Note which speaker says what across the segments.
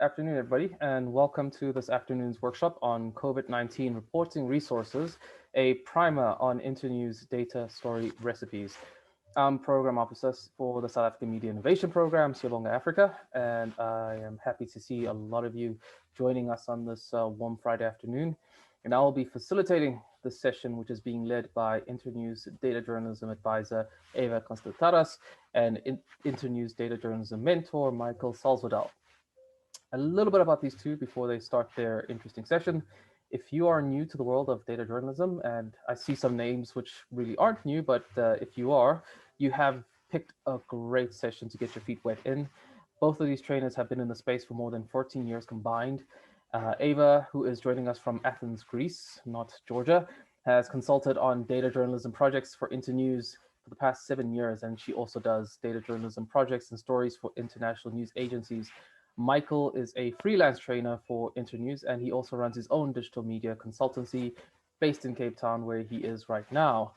Speaker 1: afternoon, everybody, and welcome to this afternoon's workshop on COVID-19 reporting resources, a primer on Internews Data Story Recipes. I'm Program Officer for the South African Media Innovation Program, Siyabonga Africa, and I am happy to see a lot of you joining us on this warm Friday afternoon. And I will be facilitating this session, which is being led by Internews Data Journalism Advisor Eva Constataras and Internews Data Journalism Mentor Michael Salzwedel. A little bit about these two before they start their interesting session. If you are new to the world of data journalism, and I see some names which really aren't new, but if you are, you have picked a great session to get your feet wet in. Both of these trainers have been in the space for more than 14 years combined. Ava, who is joining us from Athens, Greece, not Georgia, has consulted on data journalism projects for Internews for the past 7 years, and she also does data journalism projects and stories for international news agencies. Michael is a freelance trainer for Internews, and he also runs his own digital media consultancy based in Cape Town, where he is right now,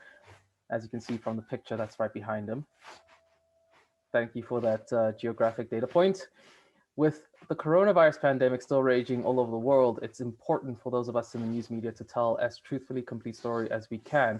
Speaker 1: as you can see from the picture that's right behind him. Thank you for that geographic data point. With the coronavirus pandemic still raging all over the world, it's important for those of us in the news media to tell as truthfully complete story as we can,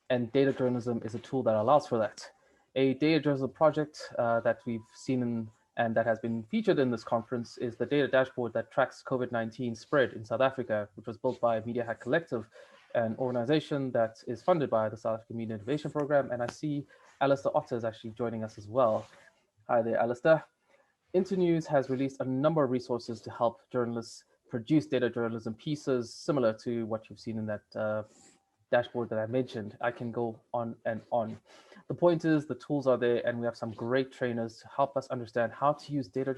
Speaker 1: and data journalism is a tool that allows for that. A data journalism project that we've seen and that has been featured in this conference is the data dashboard that tracks COVID-19 spread in South Africa, which was built by Media Hack Collective, an organization that is funded by the South African Media Innovation Program. And I see Alistair Otter is actually joining us as well. Hi there, Alistair. Internews has released a number of resources to help journalists produce data journalism pieces similar to what you've seen in that dashboard that I mentioned. I can go on and on. The point is the tools are there, and we have some great trainers to help us understand how to use data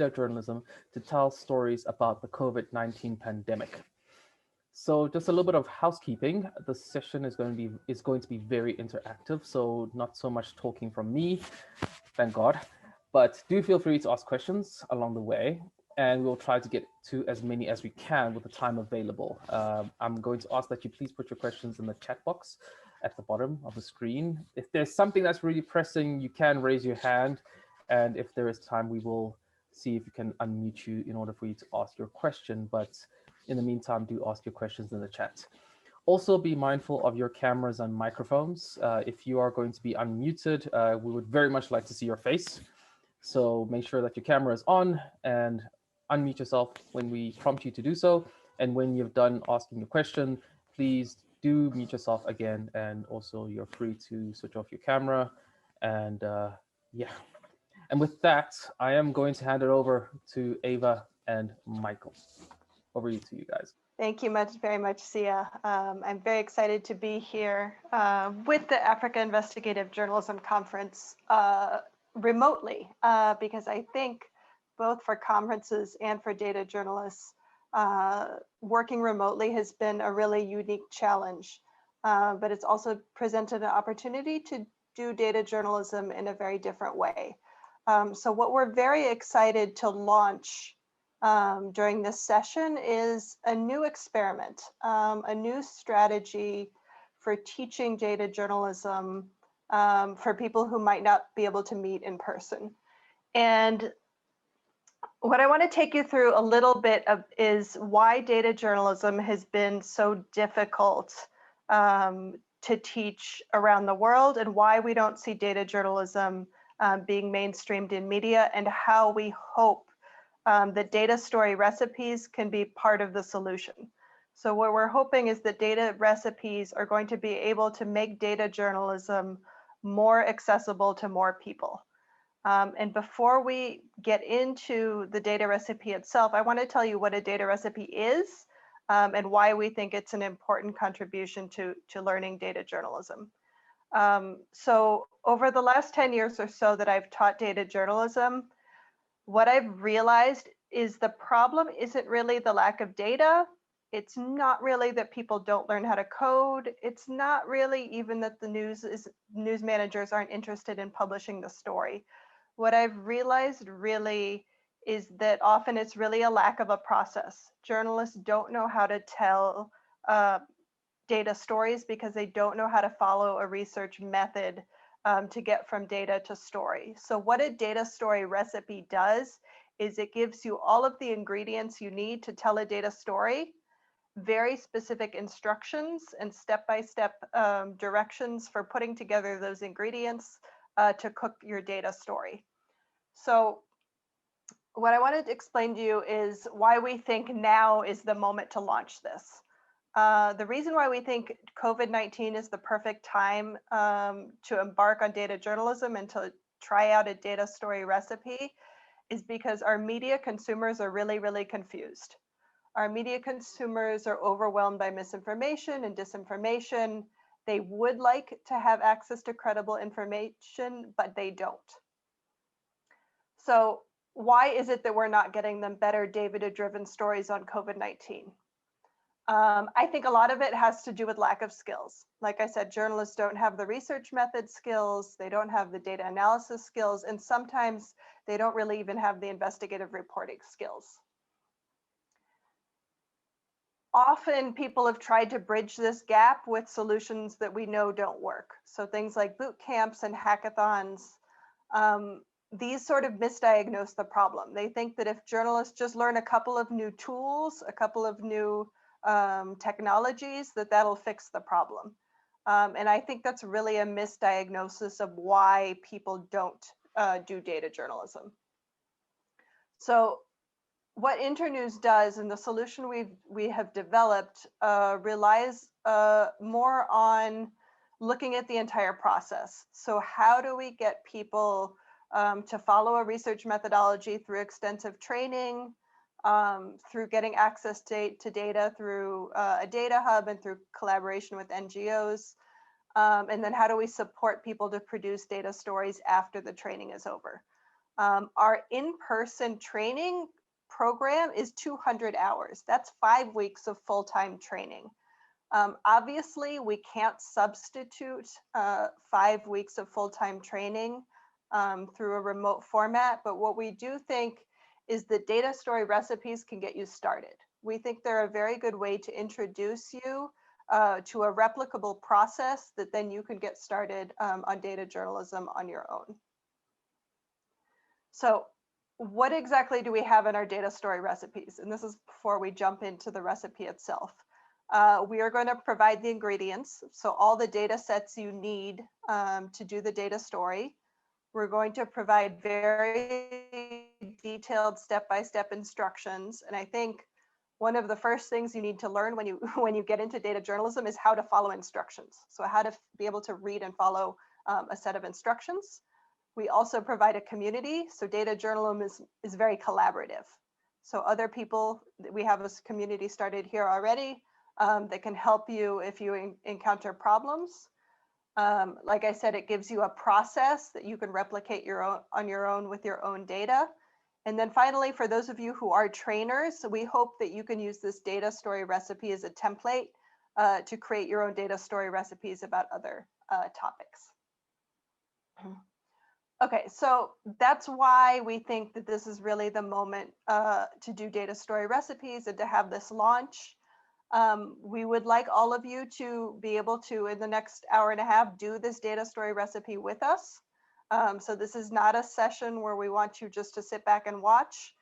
Speaker 1: journalism to tell stories about the COVID-19 pandemic. So just a little bit of housekeeping. The session is going to be very interactive, so not so much talking from me, thank God, but do feel free to ask questions along the way, and we'll try to get to as many as we can with the time available. I'm going to ask that you please put your questions in the chat box at the bottom of the screen. If there's something that's really pressing, you can raise your hand, and if there is time, we will see if we can unmute you in order for you to ask your question. But in the meantime, do ask your questions in the chat. Also, be mindful of your cameras and microphones. If you are going to be unmuted, we would very much like to see your face. So make sure that your camera is on and unmute yourself when we prompt you to do so. And when you've done asking your question, please do mute yourself again. And also you're free to switch off your camera. And yeah. And with that, I am going to hand it over to Ava and Michael. Over to you guys.
Speaker 2: Thank you very much, Sia. I'm very excited to be here with the Africa Investigative Journalism Conference remotely, because I think both for conferences and for data journalists, working remotely has been a really unique challenge, but it's also presented an opportunity to do data journalism in a very different way. So what we're very excited to launch during this session is a new experiment, a new strategy for teaching data journalism for people who might not be able to meet in person. And what I want to take you through a little bit of is why data journalism has been so difficult to teach around the world, and why we don't see data journalism being mainstreamed in media, and how we hope that data story recipes can be part of the solution. So what we're hoping is that data recipes are going to be able to make data journalism more accessible to more people. And before we get into the data recipe itself, I want to tell you what a data recipe is and why we think it's an important contribution to learning data journalism. So over the last 10 years or so that I've taught data journalism, what I've realized is the problem isn't really the lack of data. It's not really that people don't learn how to code. It's not really even that the news managers aren't interested in publishing the story. What I've realized really is that often it's really a lack of a process. Journalists don't know how to tell data stories because they don't know how to follow a research method to get from data to story. So what a data story recipe does is it gives you all of the ingredients you need to tell a data story, very specific instructions and step-by-step directions for putting together those ingredients to cook your data story. So what I wanted to explain to you is why we think now is the moment to launch this. The reason why we think COVID-19 is the perfect time to embark on data journalism and to try out a data story recipe is because our media consumers are really, really confused. Our media consumers are overwhelmed by misinformation and disinformation. They would like to have access to credible information, but they don't. So why is it that we're not getting them better data-driven stories on COVID-19? I think a lot of it has to do with lack of skills. Like I said, journalists don't have the research method skills, they don't have the data analysis skills, and sometimes they don't really even have the investigative reporting skills. Often people have tried to bridge this gap with solutions that we know don't work. So things like boot camps and hackathons, these sort of misdiagnose the problem. They think that if journalists just learn a couple of new tools, a couple of new technologies, that'll fix the problem. And I think that's really a misdiagnosis of why people don't do data journalism. So what Internews does and the solution we have developed relies more on looking at the entire process. So how do we get people to follow a research methodology through extensive training, through getting access to data through a data hub and through collaboration with NGOs? And then how do we support people to produce data stories after the training is over? Our in-person training program is 200 hours. That's 5 weeks of full-time training. Obviously, we can't substitute 5 weeks of full-time training through a remote format, but what we do think is that data story recipes can get you started. We think they're a very good way to introduce you to a replicable process that then you can get started on data journalism on your own. So what exactly do we have in our data story recipes? And this is before we jump into the recipe itself. We are going to provide the ingredients, so all the data sets you need to do the data story. We're going to provide very detailed step-by-step instructions. And I think one of the first things you need to learn when you get into data journalism is how to follow instructions. So how to be able to read and follow a set of instructions. We also provide a community. So data journalism is very collaborative. So other people, we have a community started here already that can help you if you encounter problems. Like I said, it gives you a process that you can replicate on your own with your own data. And then finally, for those of you who are trainers, we hope that you can use this data story recipe as a template to create your own data story recipes about other topics. Okay, so that's why we think that this is really the moment to do data story recipes and to have this launch. We would like all of you to be able to, in the next hour and a half, do this data story recipe with us. So this is not a session where we want you just to sit back and watch.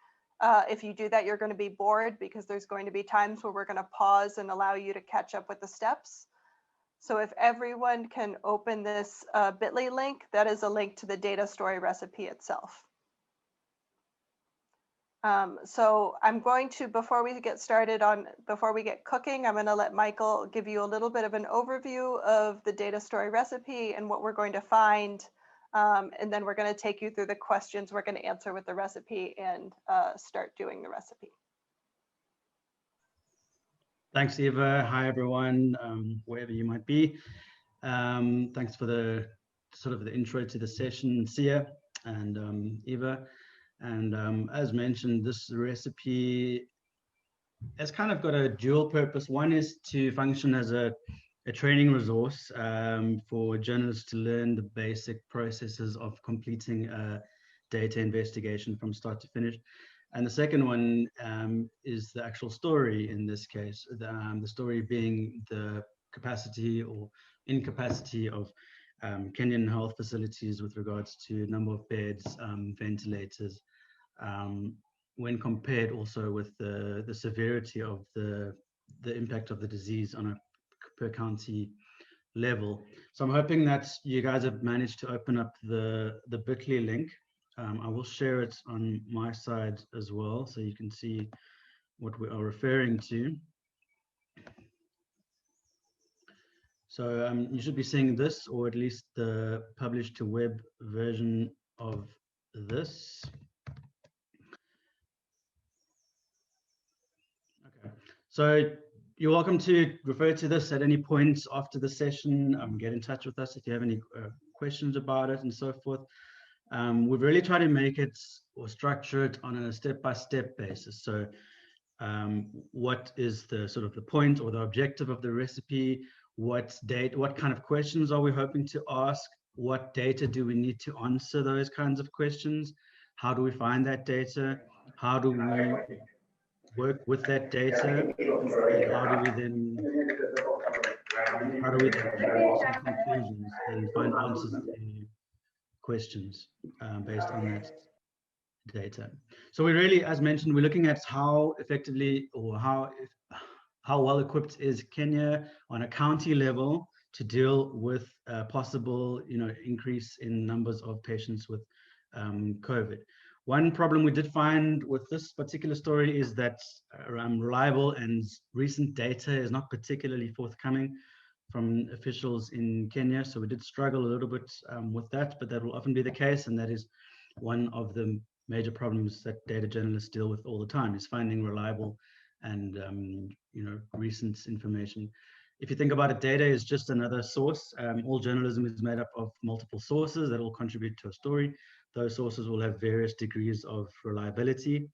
Speaker 2: If you do that, you're going to be bored because there's going to be times where we're going to pause and allow you to catch up with the steps. So if everyone can open this bit.ly link, that is a link to the data story recipe itself. So I'm going to, before we get started before we get cooking, I'm going to let Michael give you a little bit of an overview of the data story recipe and what we're going to find. And then we're going to take you through the questions we're going to answer with the recipe and start doing the recipe.
Speaker 3: Thanks, Eva. Hi, everyone, wherever you might be. Thanks for the sort of the intro to the session, Sia and Eva. And as mentioned, this recipe has kind of got a dual purpose. One is to function as a training resource for journalists to learn the basic processes of completing a data investigation from start to finish. And the second one is the actual story in this case, the story being the capacity or incapacity of Kenyan health facilities with regards to number of beds, ventilators, when compared also with the severity of the impact of the disease on a per county level. So I'm hoping that you guys have managed to open up the bit.ly link. I will share it on my side as well, so you can see what we are referring to. So you should be seeing this, or at least the published to web version of this. Okay, so you're welcome to refer to this at any point after the session. Get in touch with us if you have any questions about it and so forth. We've really tried to make it or structure it on a step-by-step basis. So what is the sort of the point or the objective of the recipe? What kind of questions are we hoping to ask? What data do we need to answer those kinds of questions? How do we find that data? How do we work with that data? And how do we then draw some conclusions and find answers to questions based on that data? So we really, as mentioned, we're looking at how effectively or how well equipped is Kenya on a county level to deal with possible, increase in numbers of patients with COVID. One problem we did find with this particular story is that reliable and recent data is not particularly forthcoming from officials in Kenya. So we did struggle a little bit with that, but that will often be the case. And that is one of the major problems that data journalists deal with all the time, is finding reliable and recent information. If you think about it, data is just another source. All journalism is made up of multiple sources that all contribute to a story. Those sources will have various degrees of reliability.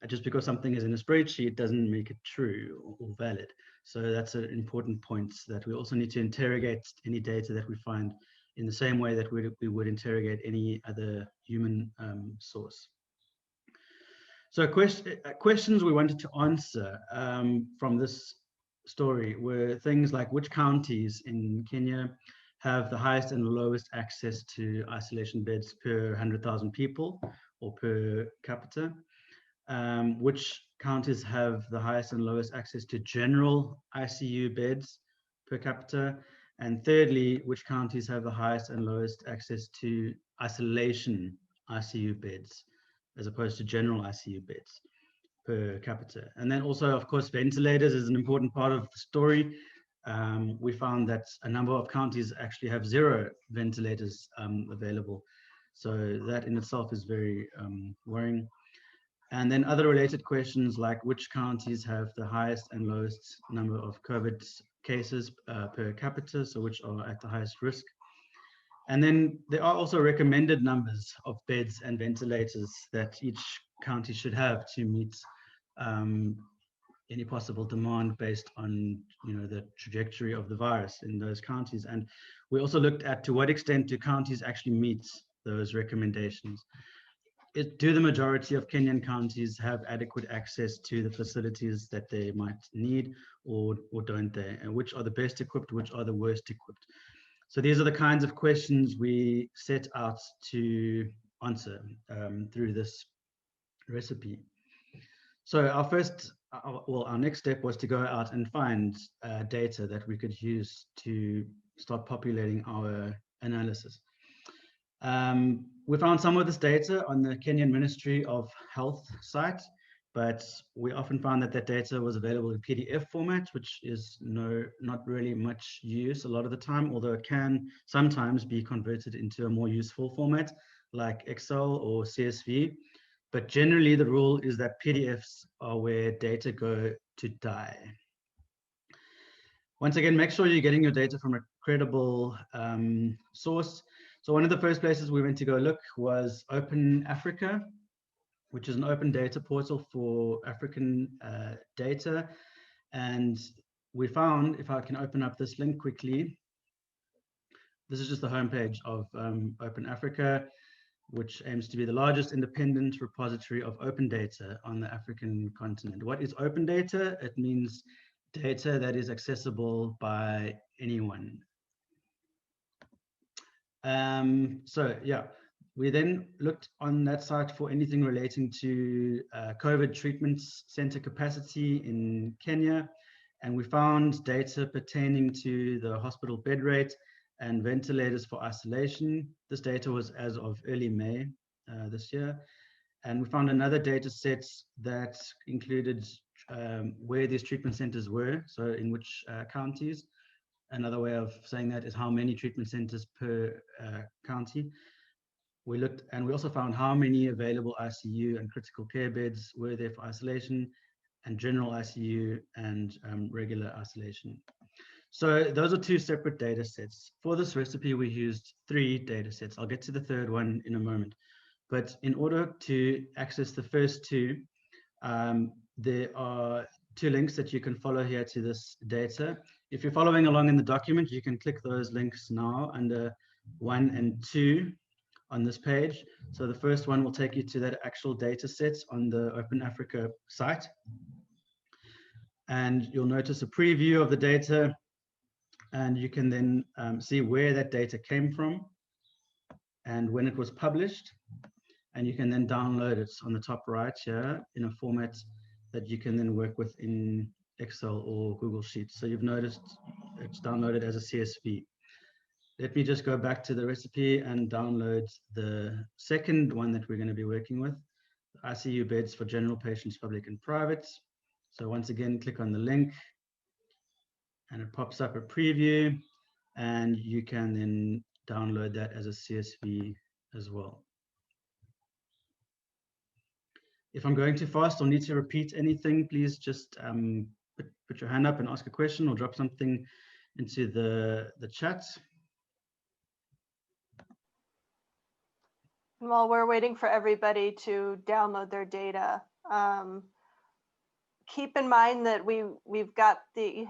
Speaker 3: Just because something is in a spreadsheet doesn't make it true or valid. So that's an important point, that we also need to interrogate any data that we find in the same way that we would interrogate any other human source. So questions we wanted to answer from this story were things like, which counties in Kenya have the highest and lowest access to isolation beds per 100,000 people or per capita? Which counties have the highest and lowest access to general ICU beds per capita? And thirdly, which counties have the highest and lowest access to isolation ICU beds as opposed to general ICU beds per capita? And then also, of course, ventilators is an important part of the story. We found that a number of counties actually have 0 ventilators available. So that in itself is very worrying. And then other related questions like, which counties have the highest and lowest number of COVID cases per capita, so which are at the highest risk. And then there are also recommended numbers of beds and ventilators that each county should have to meet any possible demand based on the trajectory of the virus in those counties. And we also looked at to what extent do counties actually meet those recommendations. Do the majority of Kenyan counties have adequate access to the facilities that they might need, or don't they? And which are the best equipped, which are the worst equipped? So these are the kinds of questions we set out to answer through this recipe. So our next step was to go out and find data that we could use to start populating our analysis. We found some of this data on the Kenyan Ministry of Health site, but we often found that data was available in PDF format, which is not really much use a lot of the time, although it can sometimes be converted into a more useful format like Excel or CSV. But generally, the rule is that PDFs are where data go to die. Once again, make sure you're getting your data from a credible source. So one of the first places we went to go look was Open Africa, which is an open data portal for African data. And we found, if I can open up this link quickly, this is just the homepage of Open Africa, which aims to be the largest independent repository of open data on the African continent. What is open data? It means data that is accessible by anyone. So yeah, We then looked on that site for anything relating to COVID treatment center capacity in Kenya, and we found data pertaining to the hospital bed rate and ventilators for isolation. This data was as of early May this year. And we found another data set that included where these treatment centers were, so in which counties. Another way of saying that is how many treatment centers per county. We looked, and we also found how many available ICU and critical care beds were there for isolation, and general ICU and regular isolation. So those are two separate data sets. For this recipe, we used 3 data sets. I'll get to the third one in a moment. But in order to access the first 2, there are 2 links that you can follow here to this data. If you're following along in the document, you can click those links now under 1 and 2 on this page. So the first one will take you to that actual data set on the Open Africa site. And you'll notice a preview of the data, and you can then see where that data came from and when it was published. And you can then download it on the top right here in a format that you can then work with in Excel or Google Sheets. So you've noticed it's downloaded as a CSV. Let me just go back to the recipe and download the second one that we're going to be working with, ICU beds for general patients, public and private. So once again, click on the link and it pops up a preview, and you can then download that as a CSV as well. If I'm going too fast or need to repeat anything, please just put your hand up and ask a question or drop something into the chat.
Speaker 2: While we're waiting for everybody to download their data, keep in mind that we've got the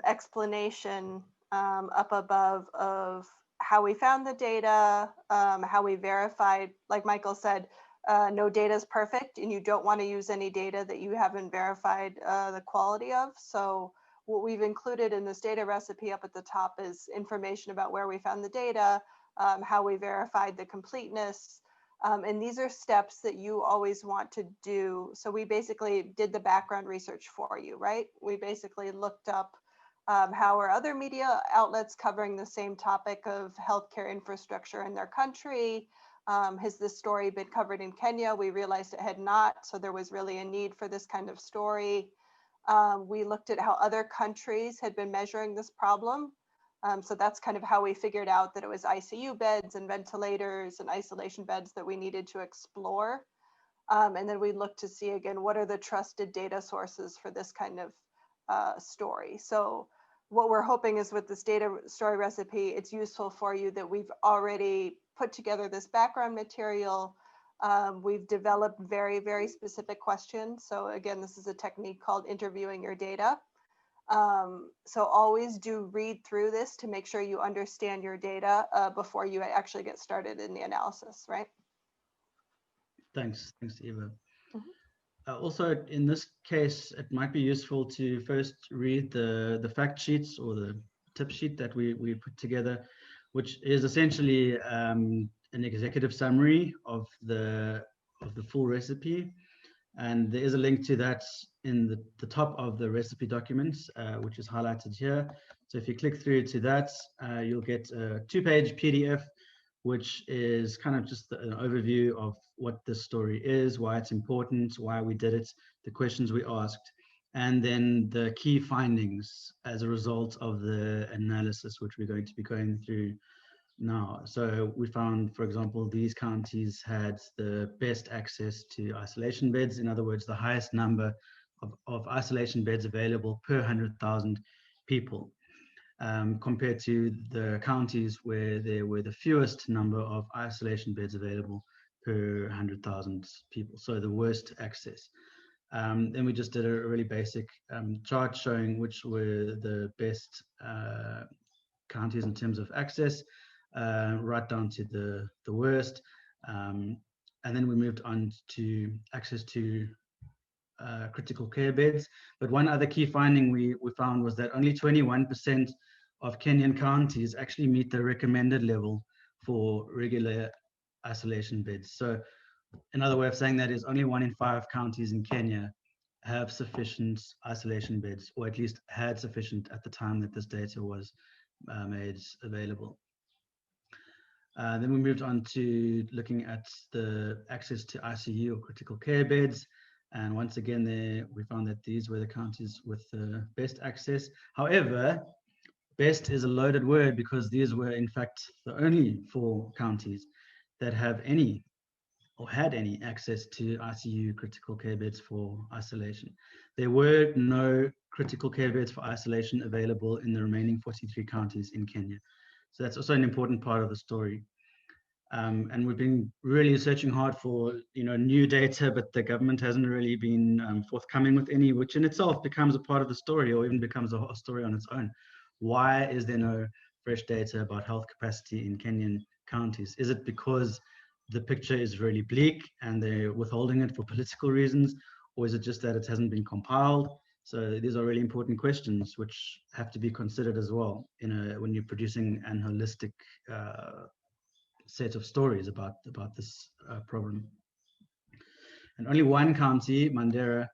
Speaker 2: explanation up above of how we found the data, how we verified. Like Michael said, no data is perfect, and you don't want to use any data that you haven't verified the quality of. So what we've included in this data recipe up at the top is information about where we found the data, how we verified the completeness. And these are steps that you always want to do. So we basically did the background research for you, right? We basically looked up how are other media outlets covering the same topic of healthcare infrastructure in their country. Has this story been covered in Kenya? We realized it had not, so there was really a need for this kind of story. We looked at how other countries had been measuring this problem. So that's kind of how we figured out that it was ICU beds and ventilators and isolation beds that we needed to explore. And then we looked to see, again, what are the trusted data sources for this kind of story. So what we're hoping is with this data story recipe, it's useful for you that we've already put together this background material. We've developed very, very specific questions. So again, this is a technique called interviewing your data. So always do read through this to make sure you understand your data before you actually get started in the analysis, right?
Speaker 3: Thanks, Eva. Also, in this case, it might be useful to first read the fact sheets or the tip sheet that we put together, which is essentially an executive summary of the full recipe. And there is a link to that in the top of the recipe documents, which is highlighted here. So if you click through to that, you'll get a 2-page PDF, which is kind of just an overview of what this story is, why it's important, why we did it, the questions we asked, and then the key findings as a result of the analysis, which we're going to be going through now. So we found, for example, these counties had the best access to isolation beds. In other words, the highest number of isolation beds available per 100,000 people, compared to the counties where there were the fewest number of isolation beds available per 100,000 people. So the worst access. Then we just did a really basic chart showing which were the best counties in terms of access, right down to the worst. And then we moved on to access to critical care beds. But one other key finding we found was that only 21% of Kenyan counties actually meet the recommended level for regular isolation beds. So another way of saying that is only 1 in 5 counties in Kenya have sufficient isolation beds, or at least had sufficient at the time that this data was made available. Then we moved on to looking at the access to ICU or critical care beds. And once again, there we found that these were the counties with the best access. However, best is a loaded word because these were in fact the only 4 counties that have any or had any access to ICU critical care beds for isolation. There were no critical care beds for isolation available in the remaining 43 counties in Kenya. So that's also an important part of the story. And we've been really searching hard for new data, but the government hasn't really been forthcoming with any, which in itself becomes a part of the story, or even becomes a story on its own. Why is there no fresh data about health capacity in Kenyan counties? Is it because the picture is really bleak and they're withholding it for political reasons, or is it just that it hasn't been compiled? So these are really important questions which have to be considered as well when you're producing an holistic set of stories about this problem. And only 1 county, Mandera,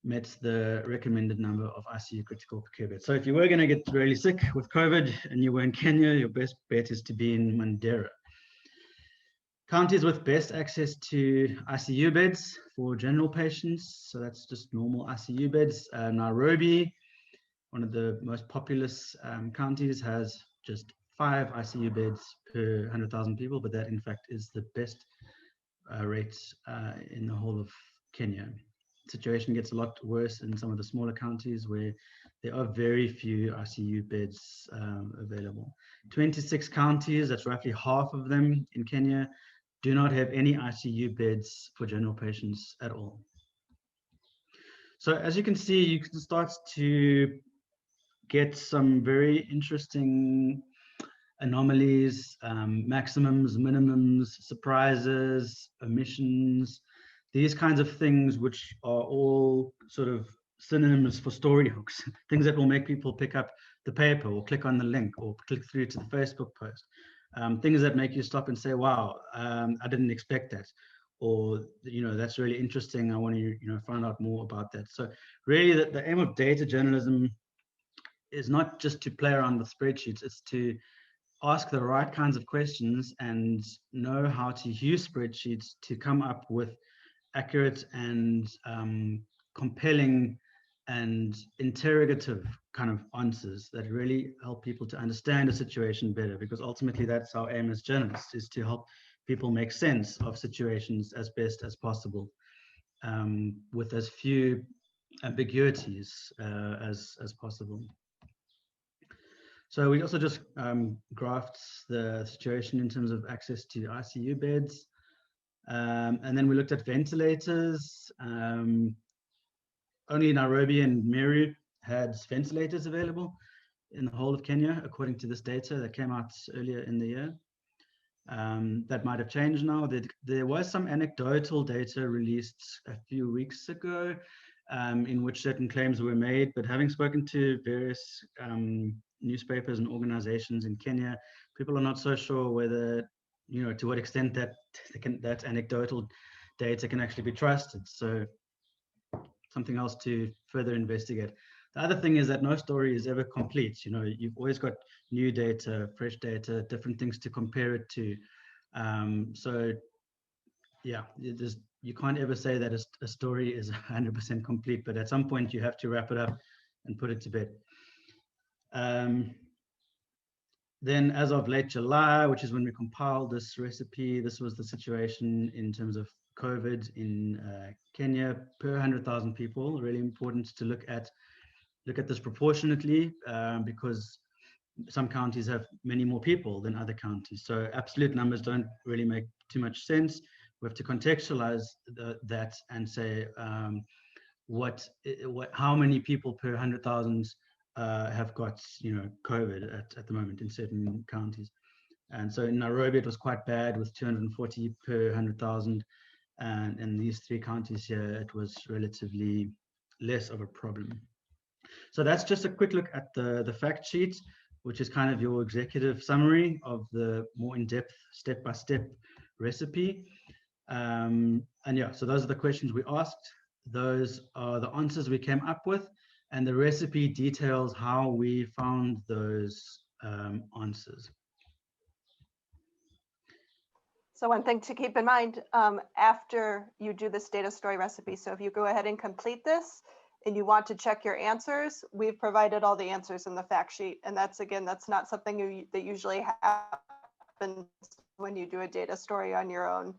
Speaker 3: met the recommended number of ICU critical care beds. So if you were going to get really sick with COVID and you were in Kenya, your best bet is to be in Mandera. Counties with best access to ICU beds for general patients, so that's just normal ICU beds. Nairobi, one of the most populous counties, has just 5 ICU beds per 100,000 people, but that in fact is the best rate in the whole of Kenya. The situation gets a lot worse in some of the smaller counties where there are very few ICU beds available. 26 counties, that's roughly half of them in Kenya, do not have any ICU beds for general patients at all. So as you can see, you can start to get some very interesting anomalies, maximums, minimums, surprises, omissions, these kinds of things, which are all sort of synonyms for story hooks, things that will make people pick up the paper or click on the link or click through to the Facebook post, things that make you stop and say, wow, I didn't expect that. Or, that's really interesting. I want to, find out more about that. So really the aim of data journalism is not just to play around with spreadsheets, it's to ask the right kinds of questions and know how to use spreadsheets to come up with accurate and compelling and interrogative kind of answers that really help people to understand a situation better, because ultimately that's our aim as journalists, is to help people make sense of situations as best as possible, with as few ambiguities as possible. So we also just graphed the situation in terms of access to ICU beds. And then we looked at ventilators. Only Nairobi and Meru had ventilators available in the whole of Kenya, according to this data that came out earlier in the year. That might have changed now. There was some anecdotal data released a few weeks ago in which certain claims were made, but having spoken to various newspapers and organizations in Kenya, people are not so sure whether, to what extent that anecdotal data can actually be trusted. So something else to further investigate. The other thing is that no story is ever complete. You've always got new data, fresh data, different things to compare it to. So yeah, you can't ever say that a story is 100% complete, but at some point you have to wrap it up and put it to bed. Then as of late July, which is when we compiled this recipe, this was the situation in terms of COVID in Kenya per 100,000 people. Really important to look at this proportionately, because some counties have many more people than other counties. So absolute numbers don't really make too much sense. We have to contextualize that and say how many people per 100,000 have got COVID at the moment in certain counties. And so in Nairobi it was quite bad with 240 per 100,000, and in these 3 counties here it was relatively less of a problem. So that's just a quick look at the fact sheet, which is kind of your executive summary of the more in-depth step-by-step recipe. And yeah, so those are the questions we asked. Those are the answers we came up with, and the recipe details how we found those answers.
Speaker 2: So one thing to keep in mind after you do this data story recipe, so if you go ahead and complete this and you want to check your answers, we've provided all the answers in the fact sheet. And that's, again, that's not something that usually happens when you do a data story on your own.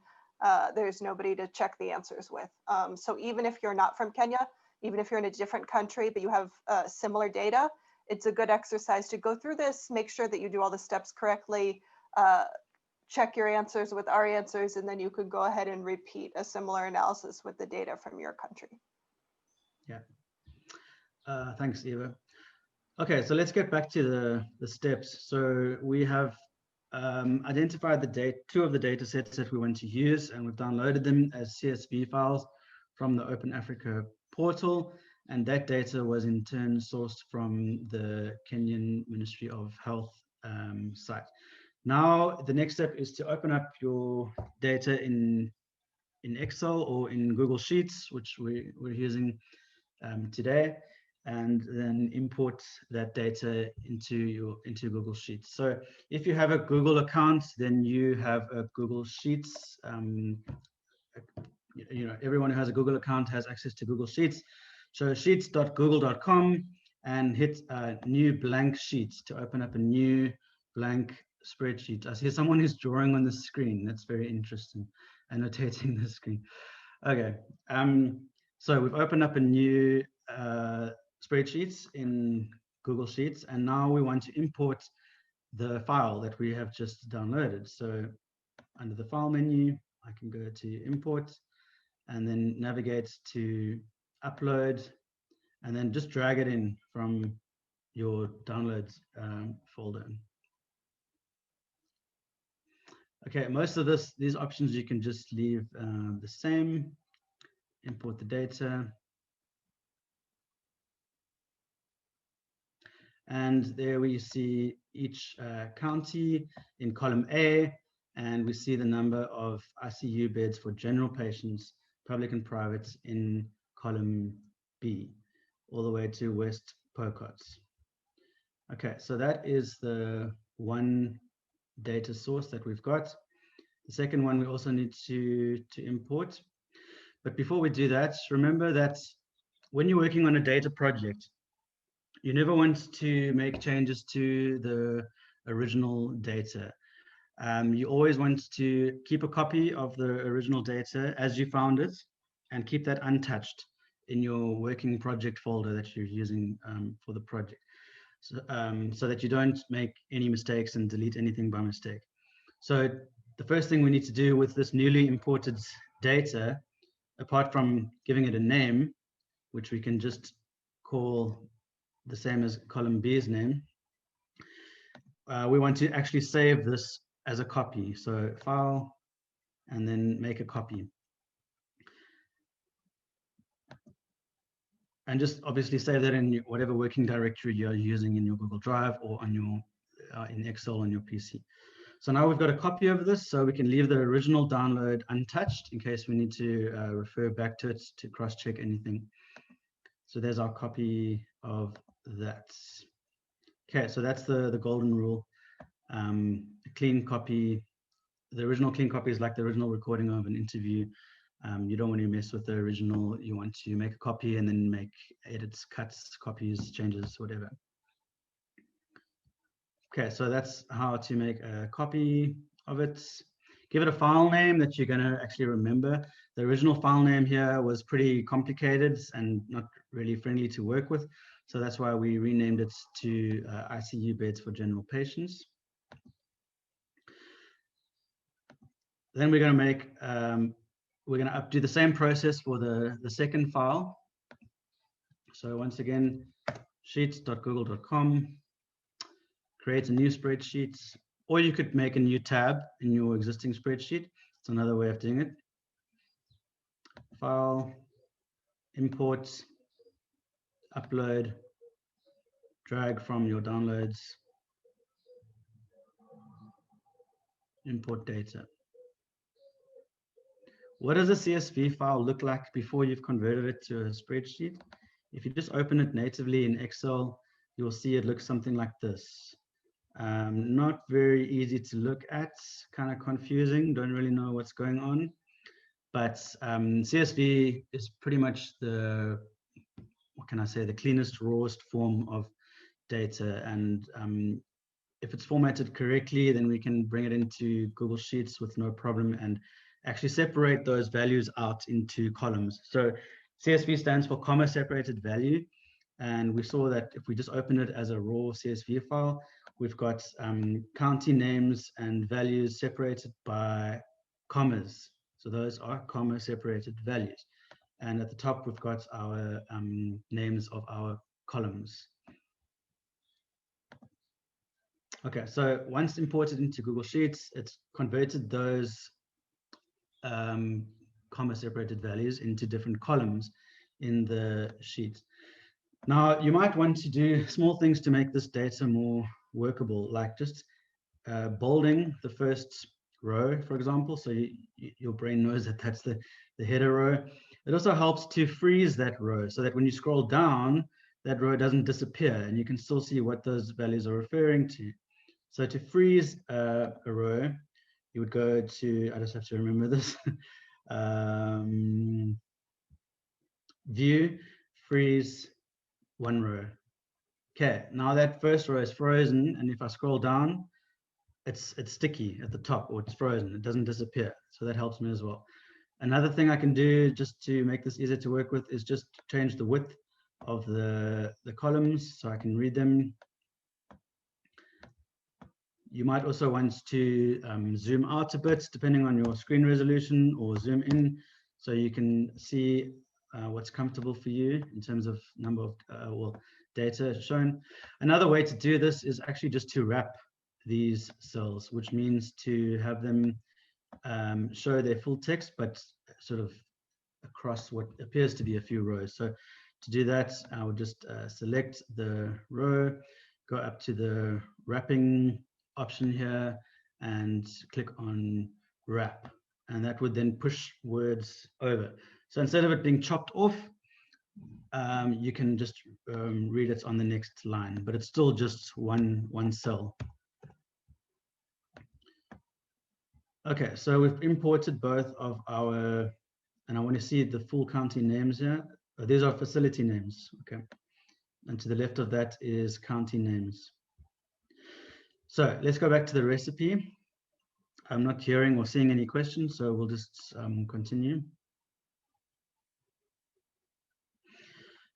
Speaker 2: There's nobody to check the answers with. So even if you're not from Kenya, even if you're in a different country, but you have similar data, it's a good exercise to go through this, make sure that you do all the steps correctly, check your answers with our answers, and then you could go ahead and repeat a similar analysis with the data from your country.
Speaker 3: Yeah. Thanks, Eva. Okay, so let's get back to the steps. So we have identified two of the data sets that we want to use, and we've downloaded them as CSV files from the Open Africa portal. And that data was in turn sourced from the Kenyan Ministry of Health site. Now, the next step is to open up your data in Excel or in Google Sheets, which we're using today, and then import that data into Google Sheets. So if you have a Google account, then you have a Google Sheets. Everyone who has a Google account has access to Google Sheets. So sheets.google.com and hit new blank sheet to open up a new blank spreadsheet. I see someone who's drawing on the screen. That's very interesting, annotating the screen. Okay, so we've opened up a new spreadsheets in Google Sheets, and now we want to import the file that we have just downloaded. So under the file menu, I can go to import and then navigate to upload, and then just drag it in from your downloads folder. Okay, most of these options you can just leave the same. Import the data. And there we see each county in column A, and we see the number of ICU beds for general patients, public and private, in column B, all the way to West Pokot. Okay, so that is the one data source that we've got. The second one we also need to import. But before we do that, remember that when you're working on a data project, you never want to make changes to the original data. You always want to keep a copy of the original data as you found it and keep that untouched in your working project folder that you're using for the project. So that you don't make any mistakes and delete anything by mistake. So the first thing we need to do with this newly imported data, apart from giving it a name, which we can just call the same as column B's name, we want to actually save this as a copy. So file, and then make a copy. And just obviously save that in whatever working directory you're using in your Google Drive or on your in Excel on your PC. So now we've got a copy of this, so we can leave the original download untouched in case we need to refer back to it to cross-check anything. So there's our copy of that. Okay, so that's the golden rule. A clean copy, the original clean copy is like the original recording of an interview. You don't want to mess with the original. You want to make a copy and then make edits, cuts, copies, changes, whatever. Okay, so that's how to make a copy of it. Give it a file name that you're going to actually remember. The original file name here was pretty complicated and not really friendly to work with. So that's why we renamed it to ICU beds for general patients. Then we're going to make, we're going to do the same process for the second file. So once again, sheets.google.com, create a new spreadsheet, or you could make a new tab in your existing spreadsheet. It's another way of doing it. File, import, upload, drag from your downloads, import data. what does a CSV file look like before you've converted it to a spreadsheet? If you just open it natively in Excel, you'll see it looks something like this. Not very easy to look at, kind of confusing, don't really know what's going on. But CSV is pretty much the, what can I say, the cleanest, rawest form of data. And if it's formatted correctly, then we can bring it into Google Sheets with no problem and actually separate those values out into columns. So CSV stands for comma separated value. And we saw that if we just open it as a raw CSV file, we've got county names and values separated by commas. So those are comma separated values. And at the top, we've got our names of our columns. Okay, so once imported into Google Sheets, it's converted those comma separated values into different columns in the sheet. Now, you might want to do small things to make this data more workable, like just bolding the first row, for example, so your brain knows that that's the header row. It also helps to freeze that row so that when you scroll down, that row doesn't disappear and you can still see what those values are referring to. So to freeze a row, you would go to, I just have to remember this, view, freeze, one row. Okay, now that first row is frozen, and if I scroll down, it's sticky at the top, or it's frozen, it doesn't disappear. So that helps me as well. Another thing I can do just to make this easier to work with is just change the width of the columns so I can read them. You might also want to zoom out a bit depending on your screen resolution, or zoom in so you can see what's comfortable for you in terms of number of data shown. Another way to do this is actually just to wrap these cells, which means to have them show their full text, but sort of across what appears to be a few rows. So to do that, I would just select the row, go up to the wrapping option here and click on wrap, and that would then push words over. So instead of it being chopped off, you can just read it on the next line, but it's still just one cell. Okay, so we've imported both of our, and I want to see the full county names here. These are facility names, okay. And to the left of that is county names. So let's go back to the recipe. I'm not hearing or seeing any questions, so we'll just continue.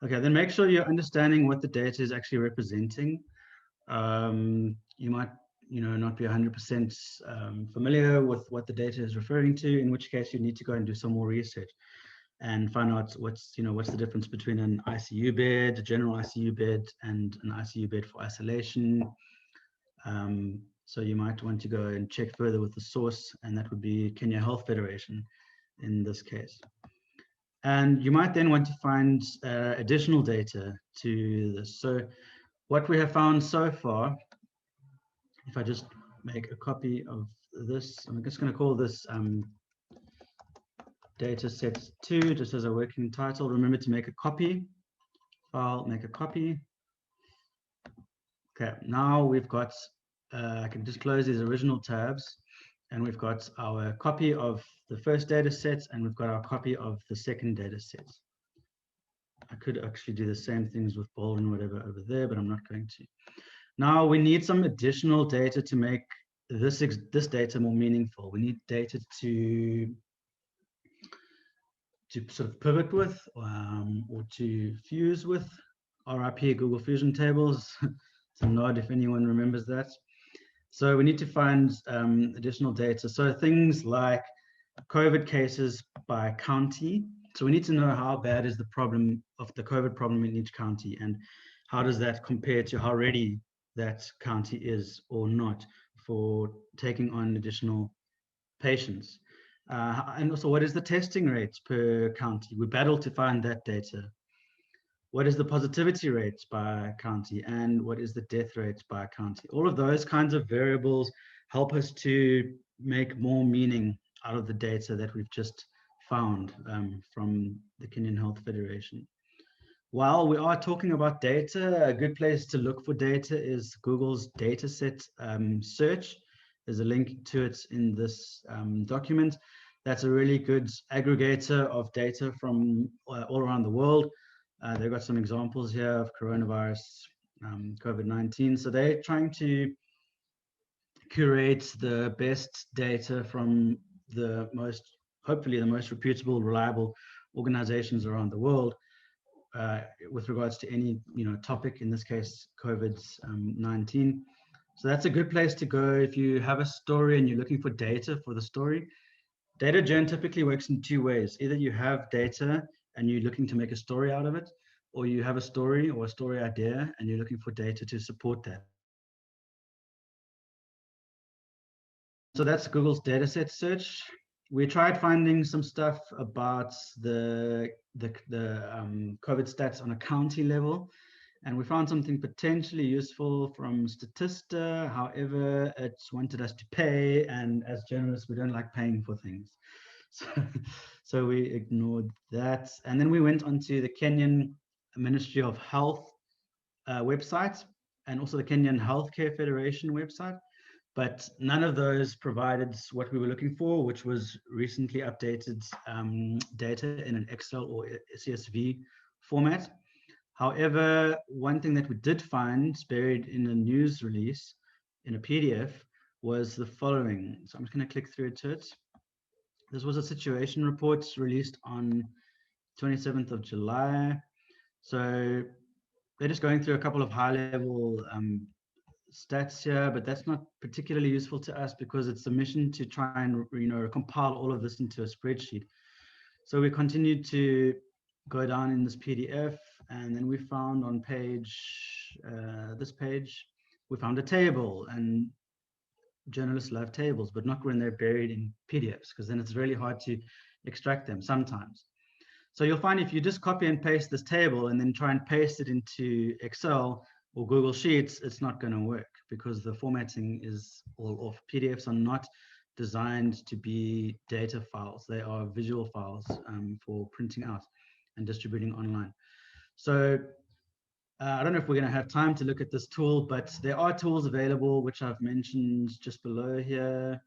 Speaker 3: Okay, then make sure you're understanding what the data is actually representing. You might not be 100% familiar with what the data is referring to, in which case you need to go and do some more research and find out what's the difference between an ICU bed, a general ICU bed, and an ICU bed for isolation. So you might want to go and check further with the source, and that would be Kenya Health Federation in this case. And you might then want to find additional data to this. So what we have found so far, if I just make a copy of this, I'm just going to call this data set 2, just as a working title. Remember to make a copy, file, make a copy. Okay, now we've got, I can just close these original tabs, and we've got our copy of the first data set, and we've got our copy of the second data set. I could actually do the same things with bold and whatever over there, but I'm not going to. Now we need some additional data to make this data more meaningful. We need data to sort of pivot with, or to fuse with. RIP Google Fusion tables. It's a nod if anyone remembers that. So we need to find additional data. So things like COVID cases by county. So we need to know how bad is the problem of the COVID problem in each county, and how does that compare to how ready that county is or not for taking on additional patients. And also, what is the testing rates per county? We battle to find that data. What is the positivity rates by county, and what is the death rates by county? All of those kinds of variables help us to make more meaning out of the data that we've just found from the Kenyan Health Federation. While we are talking about data, a good place to look for data is Google's dataset search. There's a link to it in this document. That's a really good aggregator of data from all around the world. They've got some examples here of coronavirus, COVID-19. So they're trying to curate the best data from the most, hopefully the most reputable, reliable organizations around the world. With regards to any topic, in this case COVID-19. So that's a good place to go if you have a story and you're looking for data for the story. DataGen typically works in two ways. Either you have data and you're looking to make a story out of it, or you have a story or a story idea and you're looking for data to support that. So that's Google's dataset search. We tried finding some stuff about the COVID stats on a county level, and we found something potentially useful from Statista. However, it wanted us to pay, and as journalists, we don't like paying for things. So we ignored that. And then we went onto the Kenyan Ministry of Health website, and also the Kenyan Healthcare Federation website. But none of those provided what we were looking for, which was recently updated data in an Excel or CSV format. However, one thing that we did find buried in a news release in a PDF was the following. So I'm just going to click through to it. This was a situation report released on 27th of July. So they're just going through a couple of high-level stats here, but that's not particularly useful to us because it's a mission to try and compile all of this into a spreadsheet. So we continued to go down in this PDF, and then we found on this page, we found a table, and journalists love tables, but not when they're buried in PDFs, because then it's really hard to extract them sometimes. So you'll find if you just copy and paste this table and then try and paste it into Excel or Google Sheets, it's not going to work because the formatting is all off. PDFs are not designed to be data files. They are visual files for printing out and distributing online. So I don't know if we're going to have time to look at this tool, but there are tools available, which I've mentioned just below here.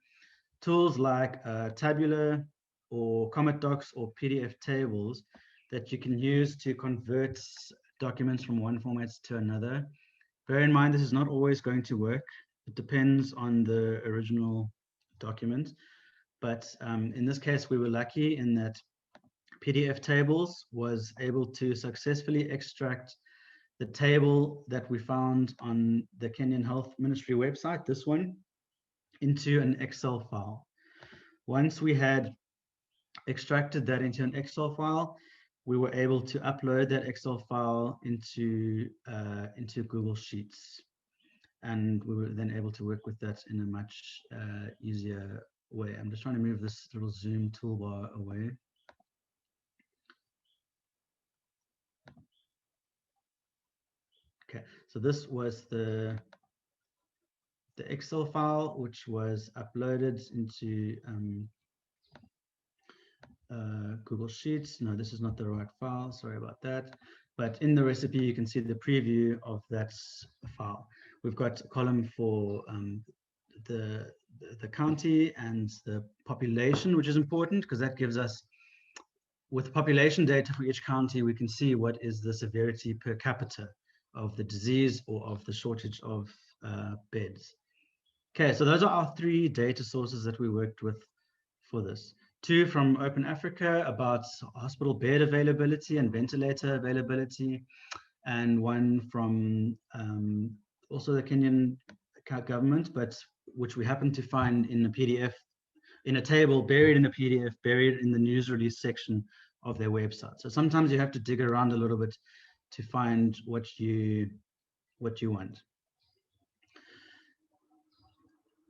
Speaker 3: Tools like Tabular or Comet Docs or PDF tables that you can use to convert documents from one format to another. Bear in mind, this is not always going to work. It depends on the original document. But in this case, we were lucky in that PDF tables was able to successfully extract the table that we found on the Kenyan Health Ministry website, this one, into an Excel file. Once we had extracted that into an Excel file, we were able to upload that Excel file into Google Sheets. And we were then able to work with that in a much easier way. I'm just trying to move this little Zoom toolbar away. Okay, so this was the Excel file, which was uploaded into Google Sheets. No, this is not the right file. Sorry about that. But in the recipe, you can see the preview of that file. We've got a column for the county and the population, which is important because that gives us, with population data for each county, we can see what is the severity per capita of the disease or of the shortage of beds. Okay, so those are our three data sources that we worked with for this. Two from Open Africa about hospital bed availability and ventilator availability, and one from also the Kenyan government, but which we happened to find in a PDF, in a table buried in a PDF, buried in the news release section of their website. So sometimes you have to dig around a little bit to find what you want.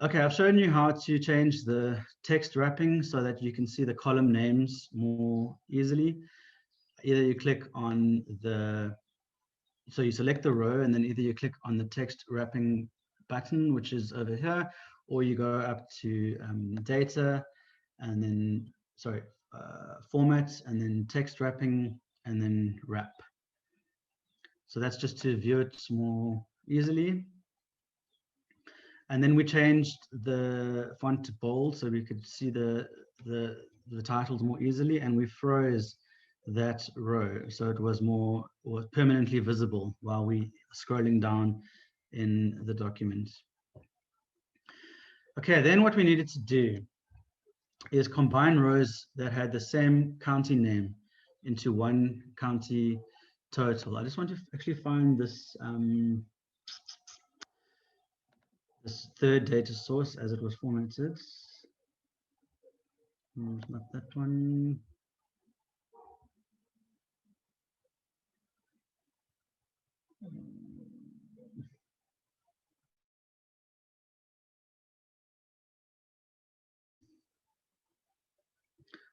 Speaker 3: Okay, I've shown you how to change the text wrapping so that you can see the column names more easily. Either you click on so you select the row and then either you click on the text wrapping button, which is over here, or you go up to data and then, sorry, format, and then text wrapping, and then wrap. So that's just to view it more easily. And then we changed the font to bold so we could see the titles more easily, and we froze that row so it was permanently visible while we scrolling down in the document. Okay, then what we needed to do is combine rows that had the same county name into one county total. I just want to actually find this this third data source as it was formatted. No, it's not that one.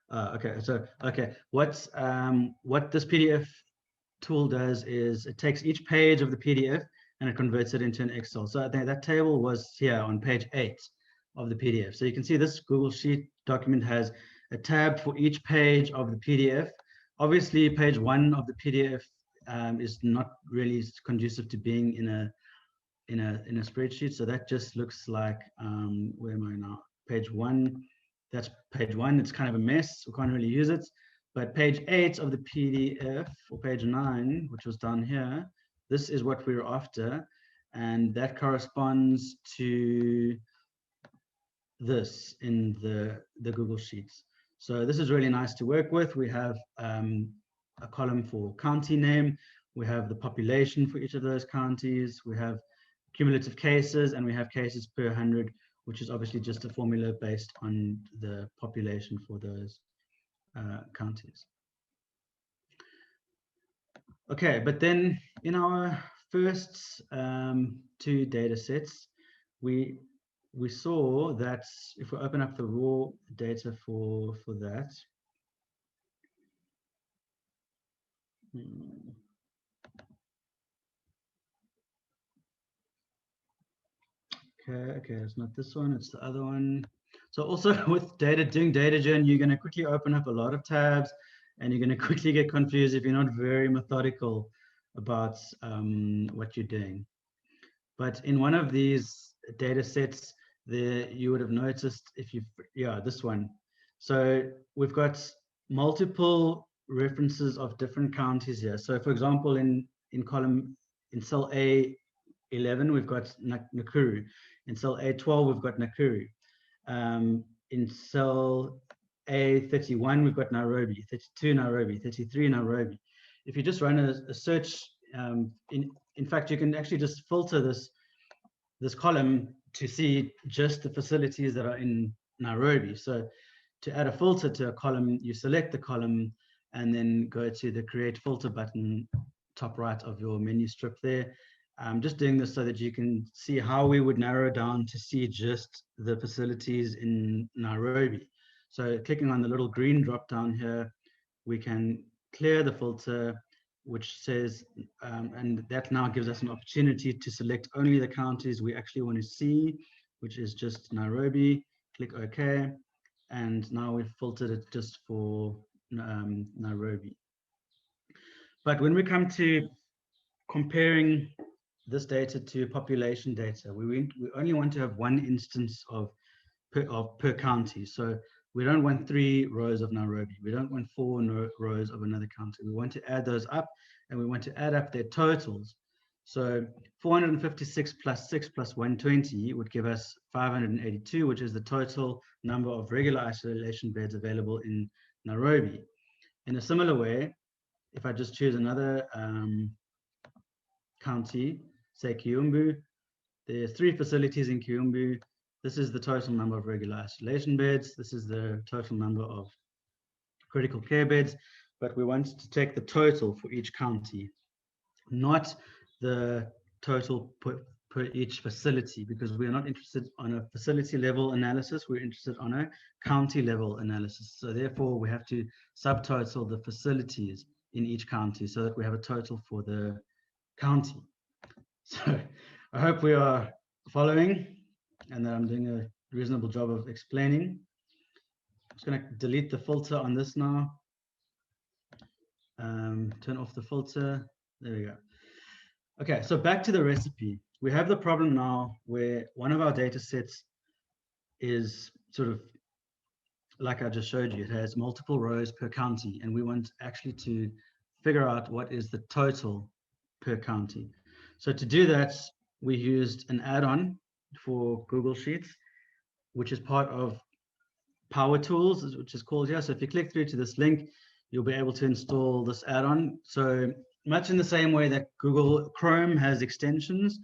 Speaker 3: Okay, what this PDF tool does is it takes each page of the PDF and it converts it into an Excel. So that table was here on page 8 of the PDF. So you can see this Google Sheet document has a tab for each page of the PDF. Obviously, page 1 of the PDF is not really conducive to being in a spreadsheet. So that just looks like where am I now? Page 1. That's page 1. It's kind of a mess. We can't really use it. But page 8 of the PDF, or page 9, which was down here, this is what we're after. And that corresponds to this in the Google Sheets. So this is really nice to work with. We have a column for county name. We have the population for each of those counties. We have cumulative cases, and we have cases per 100, which is obviously just a formula based on the population for those counties. Okay, but then in our first 2 data sets, we saw that if we open up the raw data for that, okay, it's not this one, it's the other one. So also with doing data gen, you're going to quickly open up a lot of tabs, and you're going to quickly get confused if you're not very methodical about what you're doing. But in one of these data sets, you would have noticed this one. So we've got multiple references of different counties here. So for example, in cell A11, we've got Nakuru. In cell A12, we've got Nakuru. In cell A31, we've got Nairobi, 32 Nairobi, 33 Nairobi. If you just run a search, in fact, you can actually just filter this column to see just the facilities that are in Nairobi. So to add a filter to a column, you select the column and then go to the Create Filter button, top right of your menu strip there. I'm just doing this so that you can see how we would narrow down to see just the facilities in Nairobi. So clicking on the little green drop down here, we can clear the filter, which says, and that now gives us an opportunity to select only the counties we actually want to see, which is just Nairobi. Click OK, and now we've filtered it just for Nairobi. But when we come to comparing this data to population data, we only want to have one instance of per county. So we don't want 3 rows of Nairobi. We don't want 4 rows of another county. We want to add those up, and we want to add up their totals. So 456 plus 6 plus 120 would give us 582, which is the total number of regular isolation beds available in Nairobi. In a similar way, if I just choose another county, say Kiumbu, there's 3 facilities in Kiumbu. This is the total number of regular isolation beds. This is the total number of critical care beds, but we want to take the total for each county, not the total per each facility, because we're not interested on a facility level analysis. We're interested on a county level analysis. So therefore, we have to subtotal the facilities in each county so that we have a total for the county. So I hope we are following and that I'm doing a reasonable job of explaining. just going to delete the filter on this now. Turn off the filter. There we go. Okay, so back to the recipe. We have the problem now where one of our data sets is sort of like I just showed you. It has multiple rows per county, and we want actually to figure out what is the total per county. So to do that, we used an add-on for Google Sheets, which is part of Power Tools, which is called here. So if you click through to this link, you'll be able to install this add-on. So much in the same way that Google Chrome has extensions,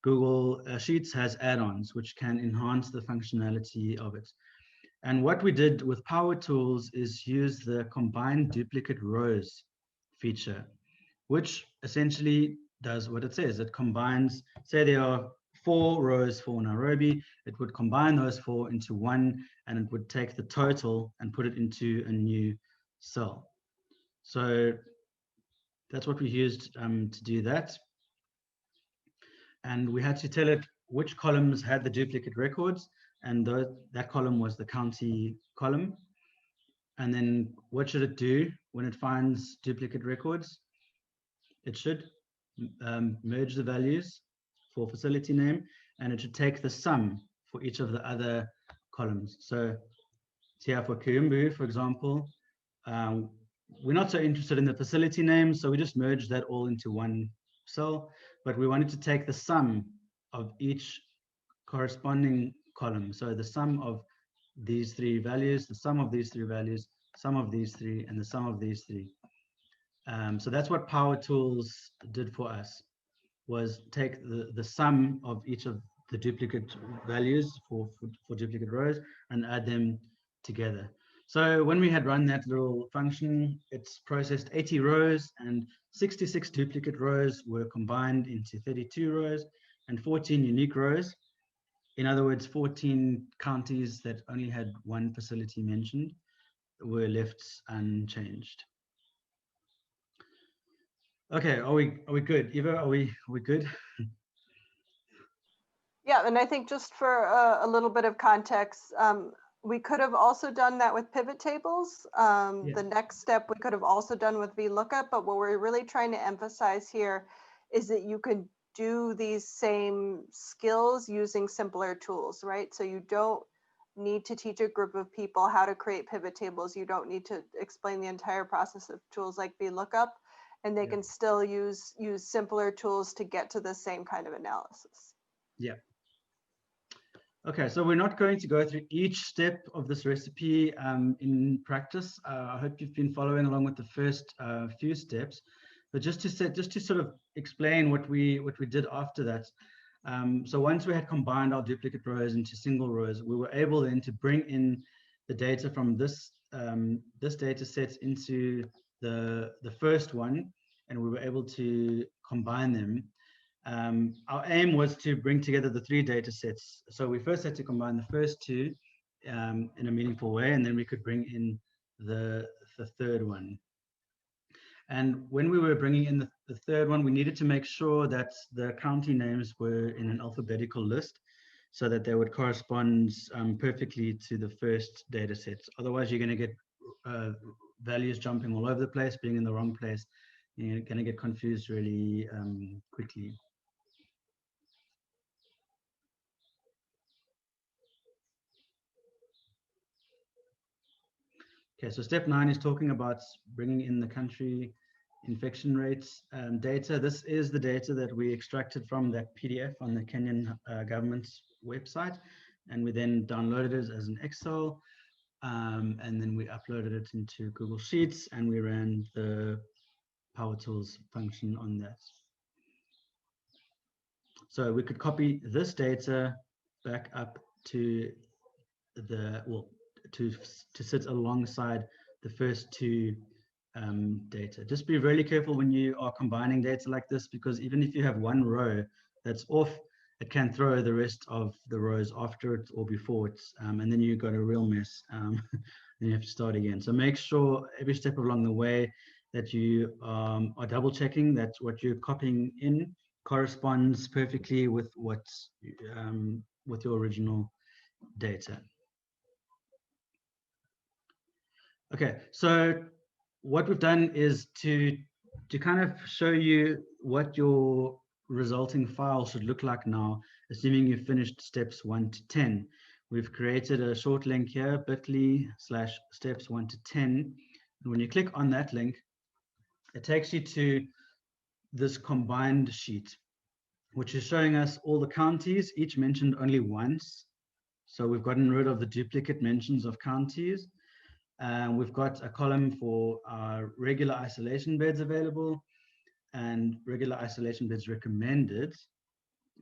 Speaker 3: Google Sheets has add-ons, which can enhance the functionality of it. And what we did with Power Tools is use the combine duplicate rows feature, which essentially does what it says. It combines, say there are 4 rows for Nairobi, it would combine those 4 into one, and it would take the total and put it into a new cell. So that's what we used to do that. And we had to tell it which columns had the duplicate records, and that column was the county column. And then what should it do when it finds duplicate records? It should merge the values for facility name, and it should take the sum for each of the other columns. So here for Kiumbu, for example, we're not so interested in the facility name, so we just merged that all into one cell, but we wanted to take the sum of each corresponding column. So the sum of these 3 values, the sum of these 3 values, sum of these 3, and the sum of these 3. So that's what Power Tools did for us, was take the sum of each of the duplicate values for duplicate rows and add them together. So when we had run that little function, it's processed 80 rows, and 66 duplicate rows were combined into 32 rows and 14 unique rows. In other words, 14 counties that only had one facility mentioned were left unchanged. Okay, are we good? Eva, are we good?
Speaker 2: Yeah, and I think just for a little bit of context, we could have also done that with pivot tables.
Speaker 3: Yeah.
Speaker 2: The next step we could have also done with VLOOKUP, but what we're really trying to emphasize here is that you can do these same skills using simpler tools, right? So you don't need to teach a group of people how to create pivot tables. You don't need to explain the entire process of tools like VLOOKUP, and they can still use simpler tools to get to the same kind of analysis.
Speaker 3: Yeah. Okay, so we're not going to go through each step of this recipe in practice. I hope you've been following along with the first few steps, but just to sort of explain what we did after that. So once we had combined our duplicate rows into single rows, we were able then to bring in the data from this data set into the first one, and we were able to combine them. Our aim was to bring together the 3 data sets. So we first had to combine the first 2 in a meaningful way, and then we could bring in the third one. And when we were bringing in the third one, we needed to make sure that the county names were in an alphabetical list so that they would correspond perfectly to the first data sets. Otherwise, you're going to get values jumping all over the place, being in the wrong place. You're going to get confused really quickly. Okay, so step 9 is talking about bringing in the country infection rates data. This is the data that we extracted from that PDF on the Kenyan government's website, and we then downloaded it as an Excel, and then we uploaded it into Google Sheets, and we ran the Power Tools function on that. So we could copy this data back up to the, well, to sit alongside the first 2 data. Just be really careful when you are combining data like this, because even if you have one row that's off, it can throw the rest of the rows after it or before it, and then you've got a real mess. Then you have to start again. So make sure every step along the way that you are double checking that what you're copying in corresponds perfectly with what's with your original data. Okay, so what we've done is to kind of show you what your resulting file should look like now, assuming you've finished steps 1 to 10. We've created a short link here, bit.ly/steps 1 to 10. And when you click on that link, it takes you to this combined sheet, which is showing us all the counties, each mentioned only once. So we've gotten rid of the duplicate mentions of counties. We've got a column for our regular isolation beds available and regular isolation beds recommended.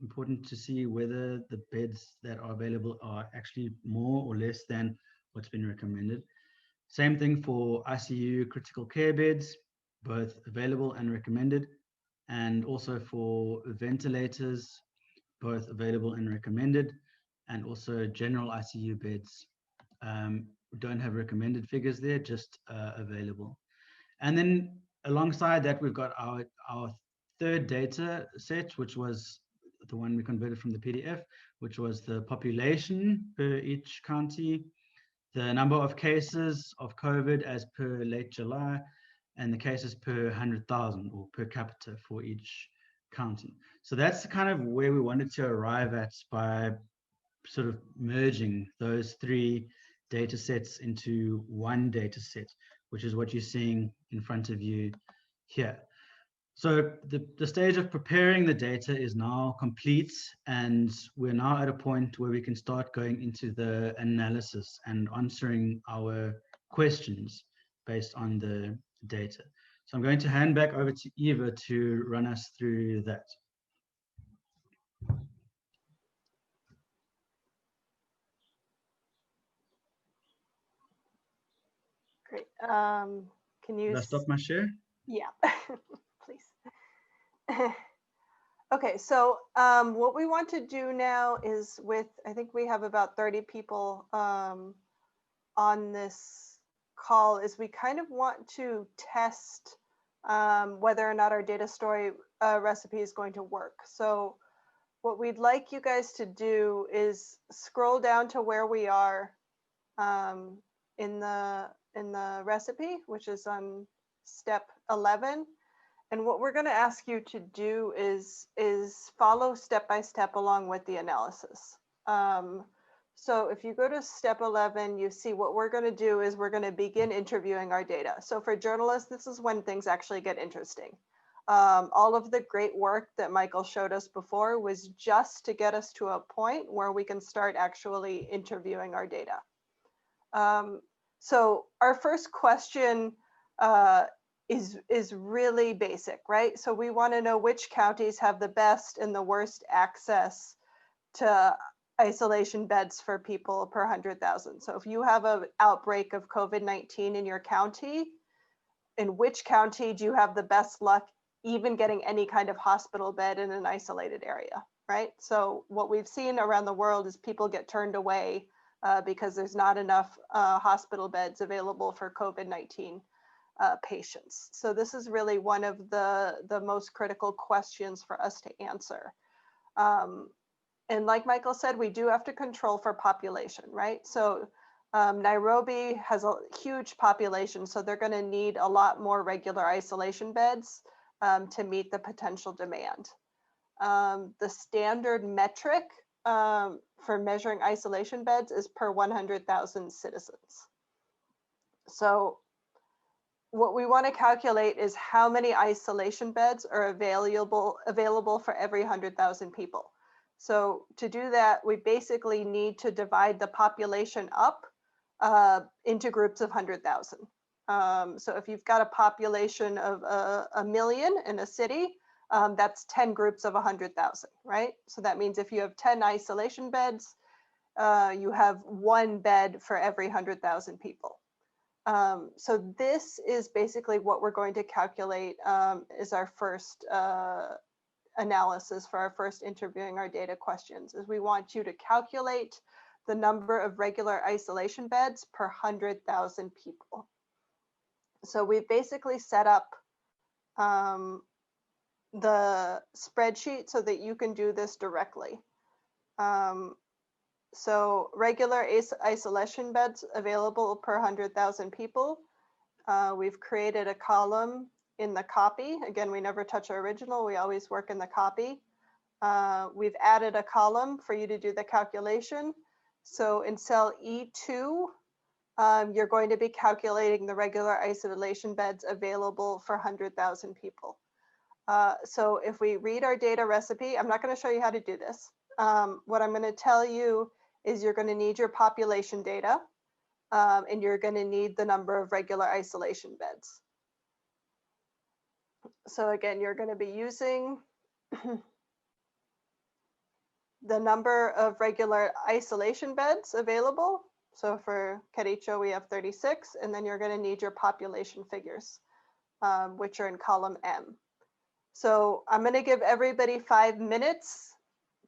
Speaker 3: Important to see whether the beds that are available are actually more or less than what's been recommended. Same thing for ICU critical care beds, both available and recommended, and also for ventilators, both available and recommended, and also general ICU beds. We don't have recommended figures there, just available. And then alongside that, we've got our third data set, which was the one we converted from the PDF, which was the population per each county, the number of cases of COVID as per late July, and the cases per 100,000 or per capita for each county. So that's kind of where we wanted to arrive at by sort of merging those three data sets into one data set, which is what you're seeing in front of you here. So the stage of preparing the data is now complete, and we're now at a point where we can start going into the analysis and answering our questions based on the data. So I'm going to hand back over to Eva to run us through that.
Speaker 2: Great. Can you
Speaker 3: stop my share?
Speaker 2: Yeah, please. Okay, so what we want to do now is I think we have about 30 people on this call, is we kind of want to test whether or not our data story recipe is going to work. So what we'd like you guys to do is scroll down to where we are in the recipe, which is on step 11. And what we're going to ask you to do is follow step by step along with the analysis. So if you go to step 11, you see what we're going to do is we're going to begin interviewing our data. So for journalists, this is when things actually get interesting. All of the great work that Michael showed us before was just to get us to a point where we can start actually interviewing our data. So our first question is really basic, right? So we want to know which counties have the best and the worst access to isolation beds for people per 100,000. So if you have an outbreak of COVID-19 in your county, in which county do you have the best luck even getting any kind of hospital bed in an isolated area, right? So what we've seen around the world is people get turned away because there's not enough hospital beds available for COVID-19 patients. So this is really one of the most critical questions for us to answer. And like Michael said, we do have to control for population, right? So Nairobi has a huge population, so they're going to need a lot more regular isolation beds to meet the potential demand. The standard metric for measuring isolation beds is per 100,000 citizens. So what we want to calculate is how many isolation beds are available for every 100,000 people. So to do that, we basically need to divide the population up into groups of 100,000. So if you've got a population of 1 million in a city, that's 10 groups of 100,000, right? So that means if you have 10 isolation beds, you have 1 bed for every 100,000 people. So this is basically what we're going to calculate is our first analysis for our first interviewing our data questions, is we want you to calculate the number of regular isolation beds per 100,000 people. So we've basically set up the spreadsheet so that you can do this directly. So regular isolation beds available per 100,000 people. We've created a column in the copy. Again, we never touch our original. We always work in the copy. We've added a column for you to do the calculation. So in cell E2, you're going to be calculating the regular isolation beds available for 100,000 people. So if we read our data recipe, I'm not going to show you how to do this. What I'm going to tell you is you're going to need your population data, and you're going to need the number of regular isolation beds. So again, you're going to be using the number of regular isolation beds available. So for Kericho, we have 36, and then you're going to need your population figures, which are in column M. So I'm going to give everybody 5 minutes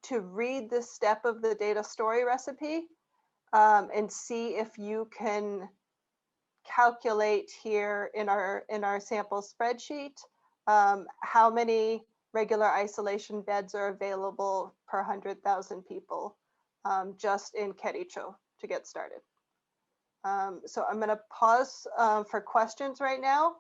Speaker 2: to read this step of the data story recipe, and see if you can calculate here in our sample spreadsheet how many regular isolation beds are available per 100,000 people just in Kericho to get started. So I'm going to pause for questions right now.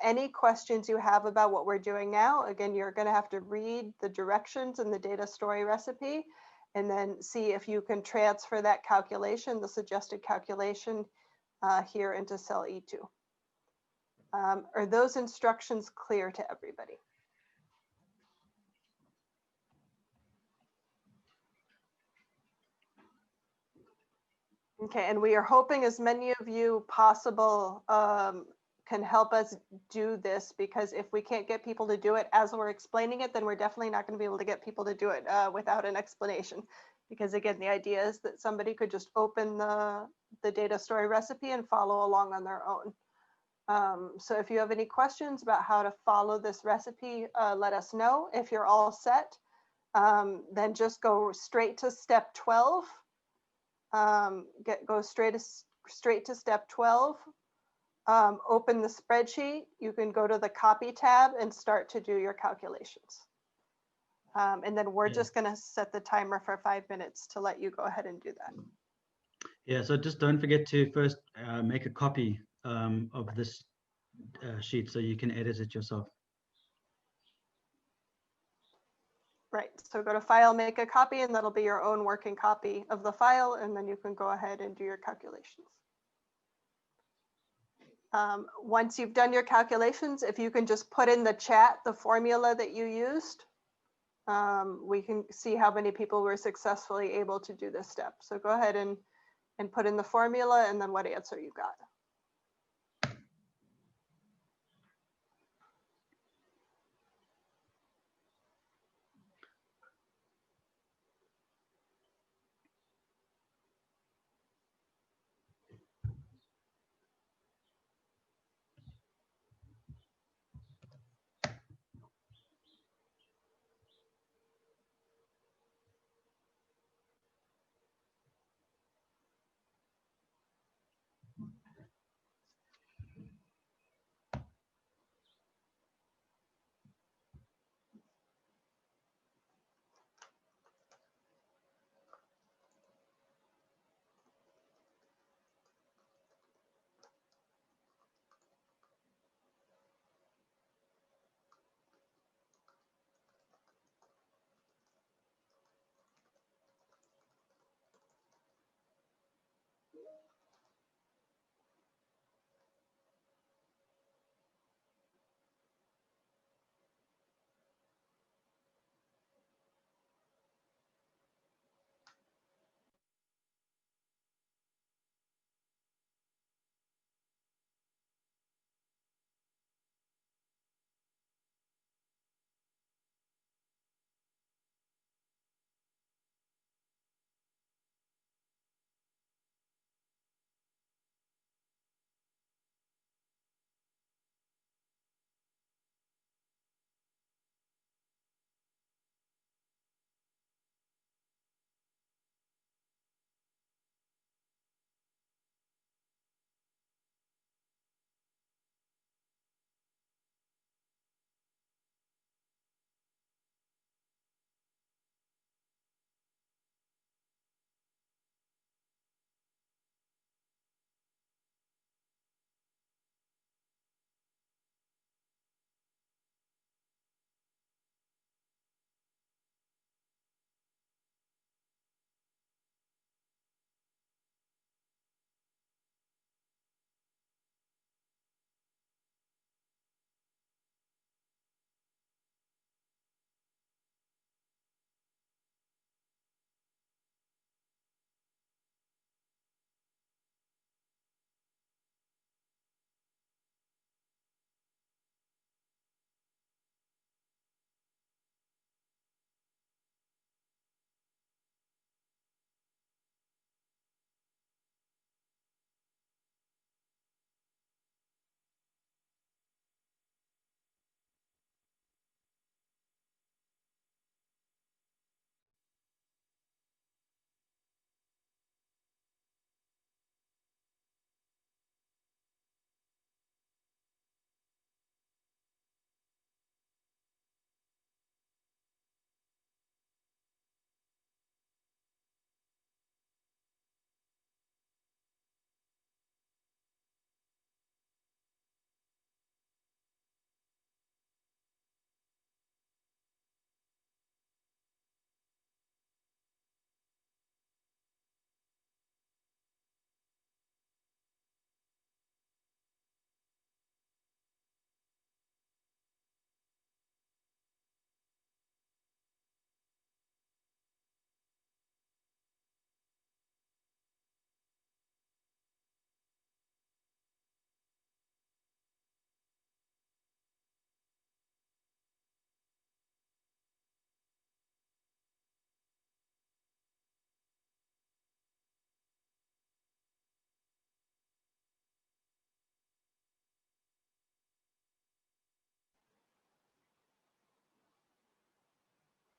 Speaker 2: Any questions you have about what we're doing now, again, you're going to have to read the directions in the data story recipe and then see if you can transfer that calculation, the suggested calculation, here into cell E2. Are those instructions clear to everybody? Okay, and we are hoping as many of you possible can help us do this, because if we can't get people to do it as we're explaining it, then we're definitely not going to be able to get people to do it without an explanation. Because again, the idea is that somebody could just open the data story recipe and follow along on their own. So if you have any questions about how to follow this recipe, let us know. If you're all set, then just go straight to step 12. Go straight to step 12. Open the spreadsheet. You can go to the copy tab and start to do your calculations. And then we're just going to set the timer for 5 minutes to let you go ahead and do that.
Speaker 3: Yeah, so just don't forget to first make a copy of this sheet so you can edit it yourself.
Speaker 2: Right, so go to File, make a copy, and that'll be your own working copy of the file, and then you can go ahead and do your calculations. Once you've done your calculations, if you can just put in the chat the formula that you used, we can see how many people were successfully able to do this step. So go ahead and put in the formula and then what answer you got.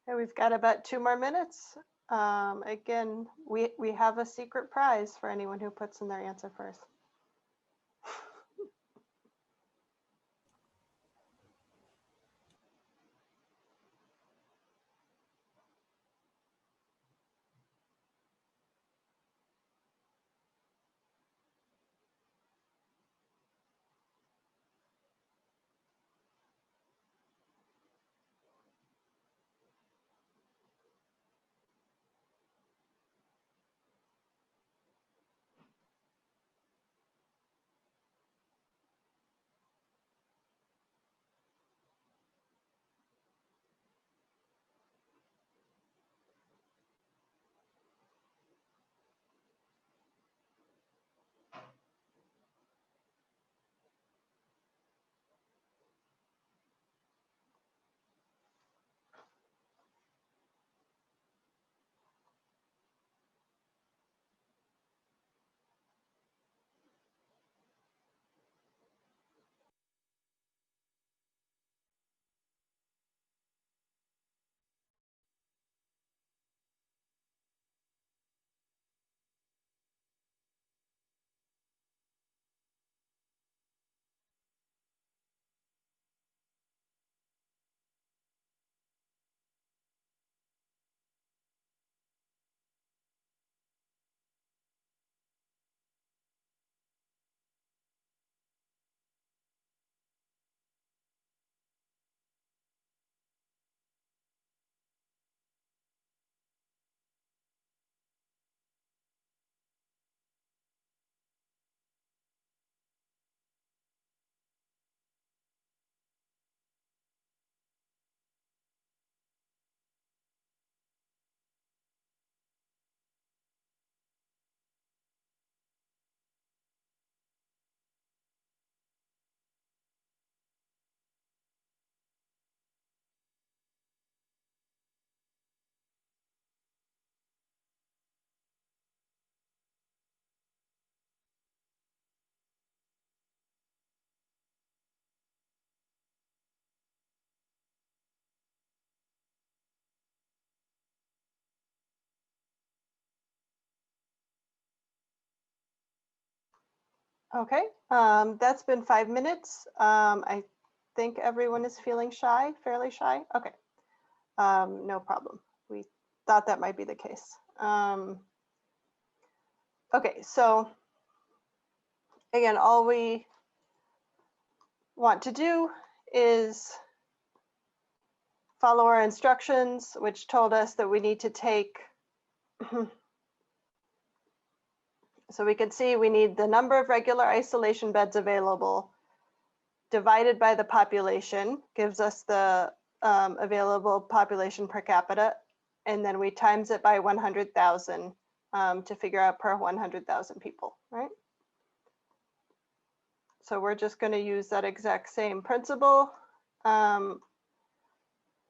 Speaker 2: Okay, we've got about 2 more minutes. Again, we have a secret prize for anyone who puts in their answer first. Okay, that's been 5 minutes. I think everyone is feeling shy, fairly shy. Okay, no problem. We thought that might be the case. Okay, so again, all we want to do is follow our instructions, which told us that we need to take, so we can see we need the number of regular isolation beds available divided by the population, gives us the available population per capita, and then we times it by 100,000 to figure out per 100,000 people, right? So we're just going to use that exact same principle.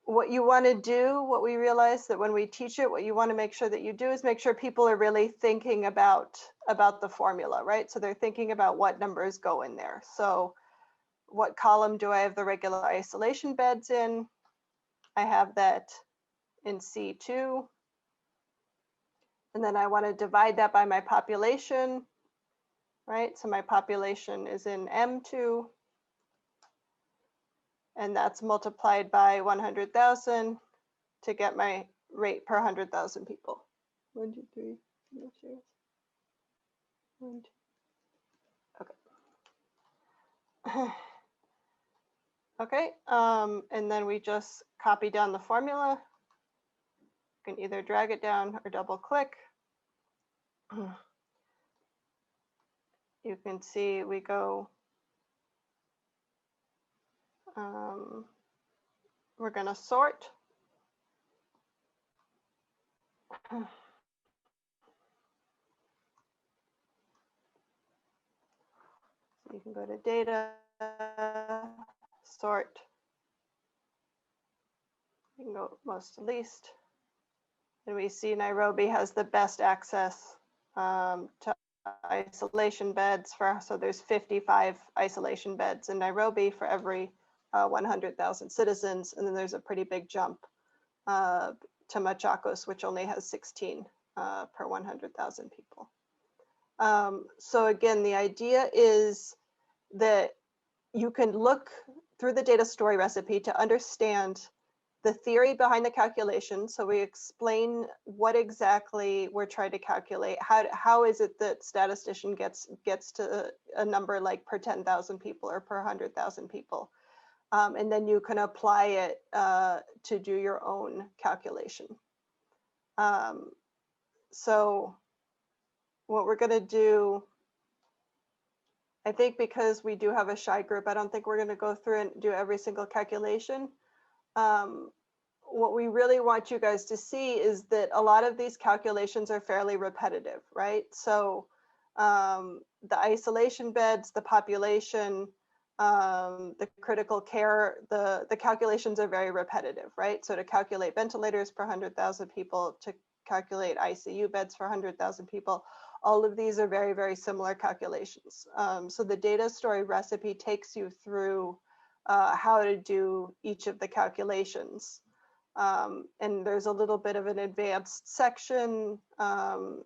Speaker 2: What you want to do, what we realize that when we teach it, what you want to make sure that you do is make sure people are really thinking about the formula, right? So they're thinking about what numbers go in there. So what column do I have the regular isolation beds in? I have that in C2. And then I want to divide that by my population, right? So my population is in M2. And that's multiplied by 100,000 to get my rate per 100,000 people. 1, 2, 3, no serious. 1, 2. Okay. Okay, and then we just copy down the formula. You can either drag it down or double click. You can see we go, we're going to sort. You can go to data, sort. You can go most to least. And we see Nairobi has the best access to isolation beds so there's 55 isolation beds in Nairobi for every 100,000 citizens. And then there's a pretty big jump to Machakos, which only has 16 per 100,000 people. So again, the idea is that you can look through the data story recipe to understand the theory behind the calculation. So we explain what exactly we're trying to calculate. How is it that statistician gets to a number like per 10,000 people or per 100,000 people? And then you can apply it to do your own calculation. So what we're gonna do, I think because we do have a shy group, I don't think we're gonna go through and do every single calculation. What we really want you guys to see is that a lot of these calculations are fairly repetitive, right? So the isolation beds, the population, the critical care, the calculations are very repetitive, right? So to calculate ventilators per 100,000 people, to calculate ICU beds for 100,000 people, all of these are very, very similar calculations. So the data story recipe takes you through how to do each of the calculations. And there's a little bit of an advanced section for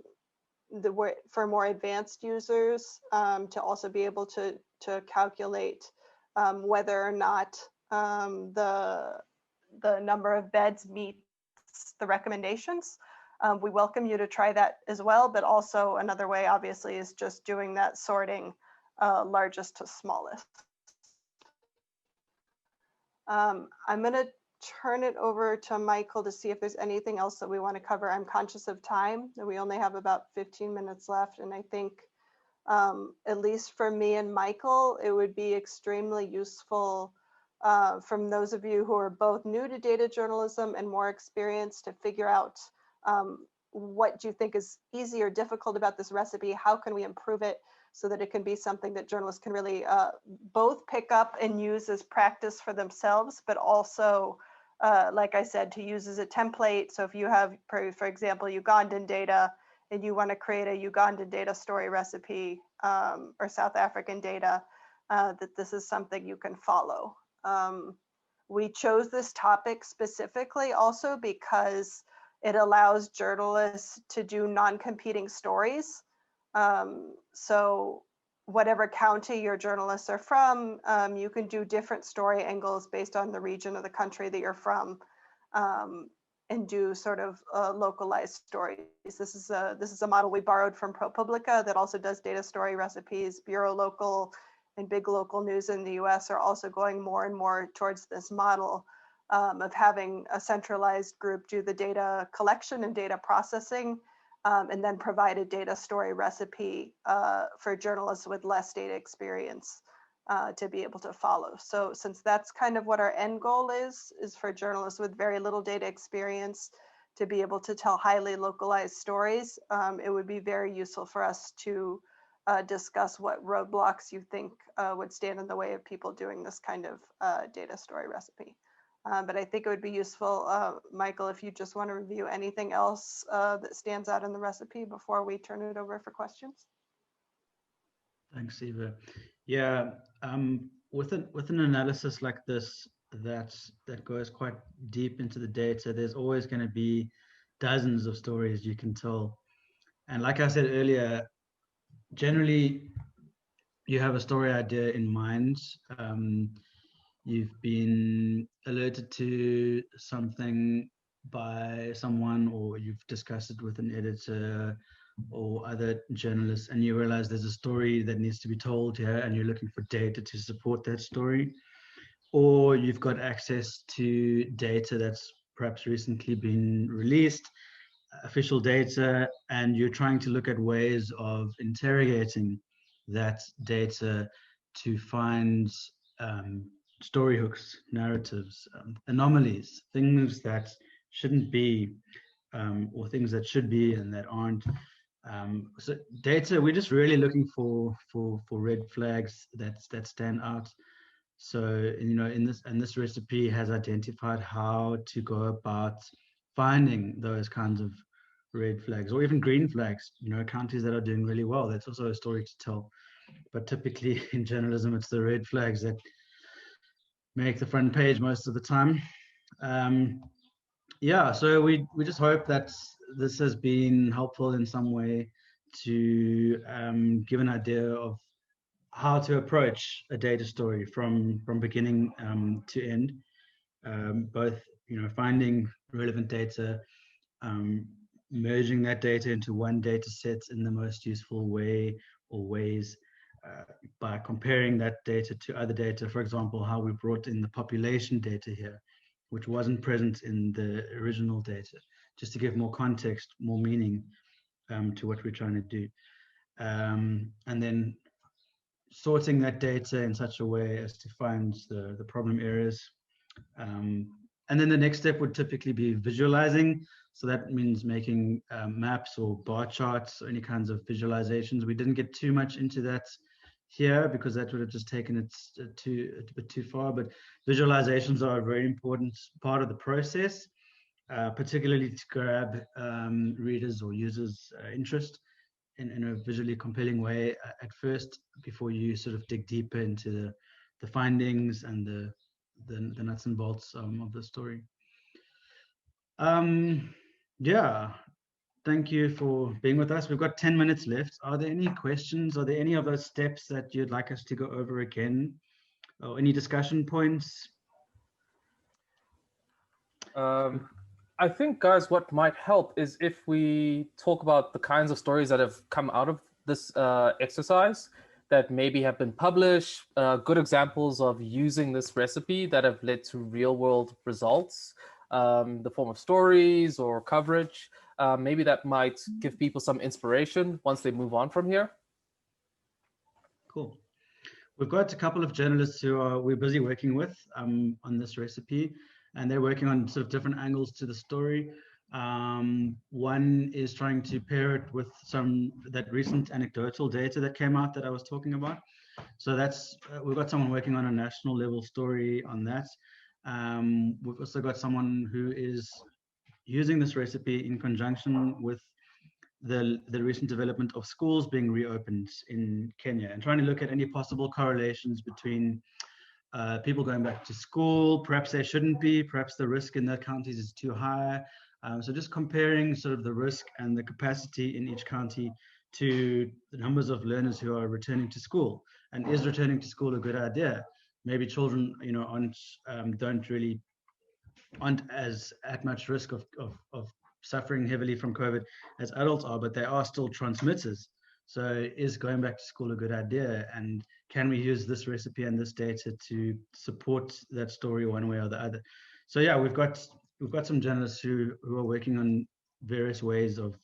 Speaker 2: more advanced users to also be able to calculate whether or not the number of beds meets the recommendations. We welcome you to try that as well, but also another way obviously is just doing that sorting largest to smallest. I'm gonna turn it over to Michael to see if there's anything else that we want to cover. I'm conscious of time, that we only have about 15 minutes left. And I think at least for me and Michael, it would be extremely useful from those of you who are both new to data journalism and more experienced to figure out what do you think is easy or difficult about this recipe? How can we improve it so that it can be something that journalists can really both pick up and use as practice for themselves, but also, like I said, to use as a template. So if you have, for example, Ugandan data, and you want to create a Ugandan data story recipe or South African data, that this is something you can follow. We chose this topic specifically also because it allows journalists to do non-competing stories. So whatever county your journalists are from, you can do different story angles based on the region of the country that you're from, and do sort of localized stories. This is a model we borrowed from ProPublica that also does data story recipes. Bureau Local and Big Local News in the US are also going more and more towards this model of having a centralized group do the data collection and data processing, and then provide a data story recipe for journalists with less data experience to be able to follow. So since that's kind of what our end goal is for journalists with very little data experience to be able to tell highly localized stories, it would be very useful for us to discuss what roadblocks you think would stand in the way of people doing this kind of data story recipe. But I think it would be useful, Michael, if you just want to review anything else that stands out in the recipe before we turn it over for questions.
Speaker 3: Thanks, Eva. Yeah, with an analysis like this that goes quite deep into the data, there's always going to be dozens of stories you can tell. And like I said earlier, generally you have a story idea in mind. You've been alerted to something by someone, or you've discussed it with an editor or other journalists, and you realize there's a story that needs to be told here, and you're looking for data to support that story. Or you've got access to data that's perhaps recently been released, official data, and you're trying to look at ways of interrogating that data to find story hooks, narratives, anomalies, things that shouldn't be, or things that should be and that aren't. So data, we're just really looking for red flags that stand out. So, you know, this recipe has identified how to go about finding those kinds of red flags, or even green flags, you know, counties that are doing really well. That's also a story to tell. But typically in journalism, it's the red flags that make the front page most of the time. Yeah, so we just hope that this has been helpful in some way to give an idea of how to approach a data story from beginning to end, both finding relevant data, um, merging that data into one data set in the most useful way or ways, uh, by comparing that data to other data. For example, how we brought in the population data here, which wasn't present in the original data, just to give more context, more meaning to what we're trying to do. And then sorting that data in such a way as to find the problem areas. And then the next step would typically be visualizing. So that means making maps or bar charts or any kinds of visualizations. We didn't get too much into that here because that would have just taken it a bit too far. But visualizations are a very important part of the process, particularly to grab readers or users' interest in a visually compelling way at first, before you sort of dig deeper into the findings and the nuts and bolts of the story. Yeah, thank you for being with us. We've got 10 minutes left. Are there any questions? Are there any of those steps that you'd like us to go over again? Or any discussion points?
Speaker 1: I think, guys, what might help is if we talk about the kinds of stories that have come out of this exercise that maybe have been published, good examples of using this recipe that have led to real world results, the form of stories or coverage. Maybe that might give people some inspiration once they move on from here.
Speaker 3: Cool. We've got a couple of journalists who we're busy working with on this recipe, and they're working on sort of different angles to the story. One is trying to pair it with that recent anecdotal data that came out that I was talking about. So that's we've got someone working on a national level story on that. We've also got someone who is using this recipe in conjunction with the recent development of schools being reopened in Kenya, and trying to look at any possible correlations between people going back to school. Perhaps they shouldn't be, perhaps the risk in their counties is too high. So just comparing sort of the risk and the capacity in each county to the numbers of learners who are returning to school. And is returning to school a good idea? Maybe children, aren't as at much risk of suffering heavily from COVID as adults are, but they are still transmitters. So is going back to school a good idea? And can we use this recipe and this data to support that story one way or the other? So yeah, we've got some journalists who are working on various ways of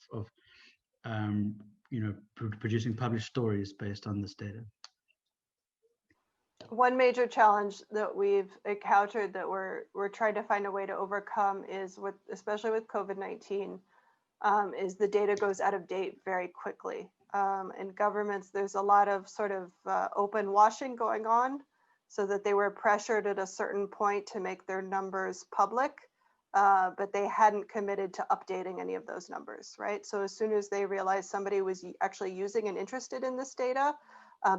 Speaker 3: producing published stories based on this data.
Speaker 2: One major challenge that we've encountered that we're trying to find a way to overcome is especially with COVID-19, is the data goes out of date very quickly. In governments, there's a lot of sort of open washing going on, so that they were pressured at a certain point to make their numbers public, but they hadn't committed to updating any of those numbers, right? So as soon as they realized somebody was actually using and interested in this data,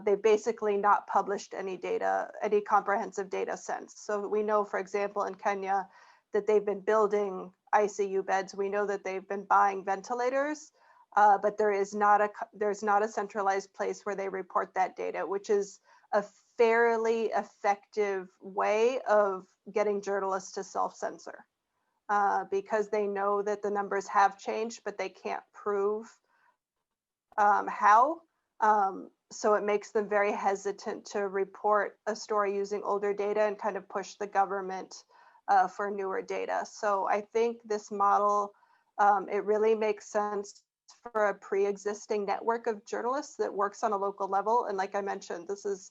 Speaker 2: they basically not published any data, any comprehensive data since. So we know, for example, in Kenya, that they've been building ICU beds. We know that they've been buying ventilators, but there's not a centralized place where they report that data, which is a fairly effective way of getting journalists to self-censor, because they know that the numbers have changed, but they can't prove how. So it makes them very hesitant to report a story using older data and kind of push the government for newer data. So I think this model, it really makes sense for a pre-existing network of journalists that works on a local level. And like I mentioned, this is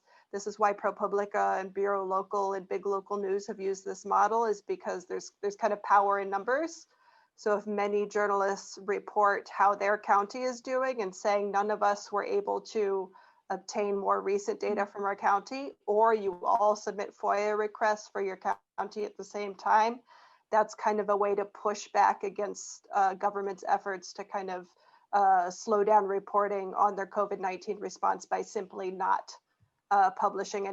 Speaker 2: why ProPublica and Bureau Local and Big Local News have used this model, is because there's kind of power in numbers. So if many journalists report how their county is doing and saying none of us were able to obtain more recent data from our county, or you all submit FOIA requests for your county at the same time, that's kind of a way to push back against government's efforts to kind of slow down reporting on their COVID-19 response by simply not publishing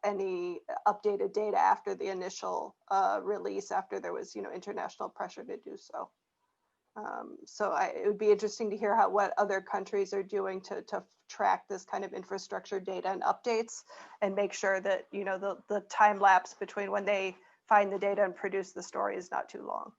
Speaker 2: any updated data after the initial release, after there was international pressure to do so. So it would be interesting to hear what other countries are doing to track this kind of infrastructure data and updates, and make sure that the time lapse between when they find the data and produce the story is not too long.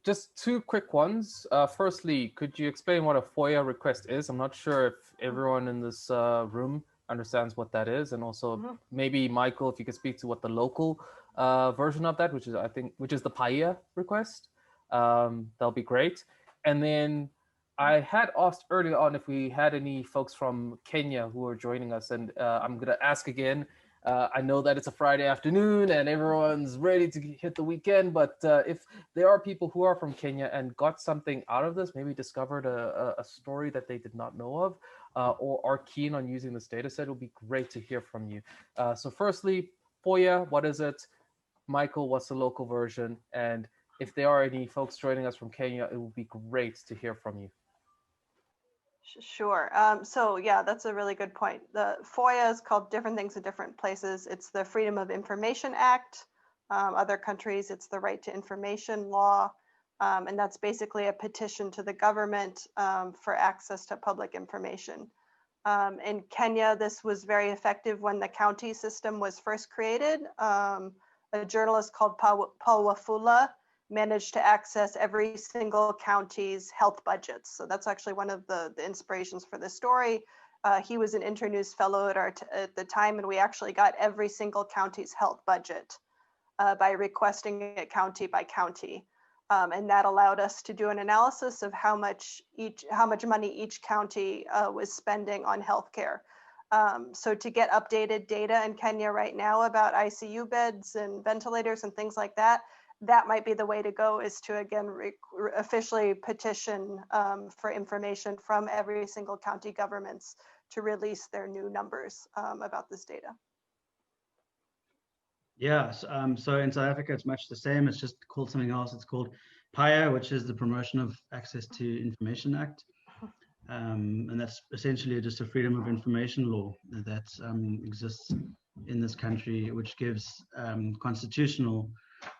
Speaker 1: Just two quick ones. Firstly, could you explain what a FOIA request is? I'm not sure if everyone in this room understands what that is, and also maybe Michael, if you could speak to what the local version of that, which is the PAIA request. That'll be great. And then I had asked earlier on if we had any folks from Kenya who are joining us, and I'm gonna ask again. I know that it's a Friday afternoon and everyone's ready to hit the weekend, but if there are people who are from Kenya and got something out of this, maybe discovered a story that they did not know of, or are keen on using this data set, it would be great to hear from you. So firstly, FOIA, what is it? Michael, what's the local version? And if there are any folks joining us from Kenya, it would be great to hear from you.
Speaker 2: Sure. So yeah, that's a really good point. The FOIA is called different things in different places. It's the Freedom of Information Act. Other countries, it's the Right to Information Law. And that's basically a petition to the government for access to public information. In Kenya, this was very effective when the county system was first created. A journalist called Paul Wafula managed to access every single county's health budgets. So that's actually one of the inspirations for this story. He was an Internews fellow at the time, and we actually got every single county's health budget by requesting it county by county. And that allowed us to do an analysis of how much money each county was spending on healthcare. So to get updated data in Kenya right now about ICU beds and ventilators and things like that, that might be the way to go, is to again officially petition for information from every single county governments to release their new numbers about this data.
Speaker 3: Yeah, so in South Africa, it's much the same. It's just called something else. It's called PAIA, which is the Promotion of Access to Information Act. And that's essentially just a freedom of information law that exists in this country, which gives constitutional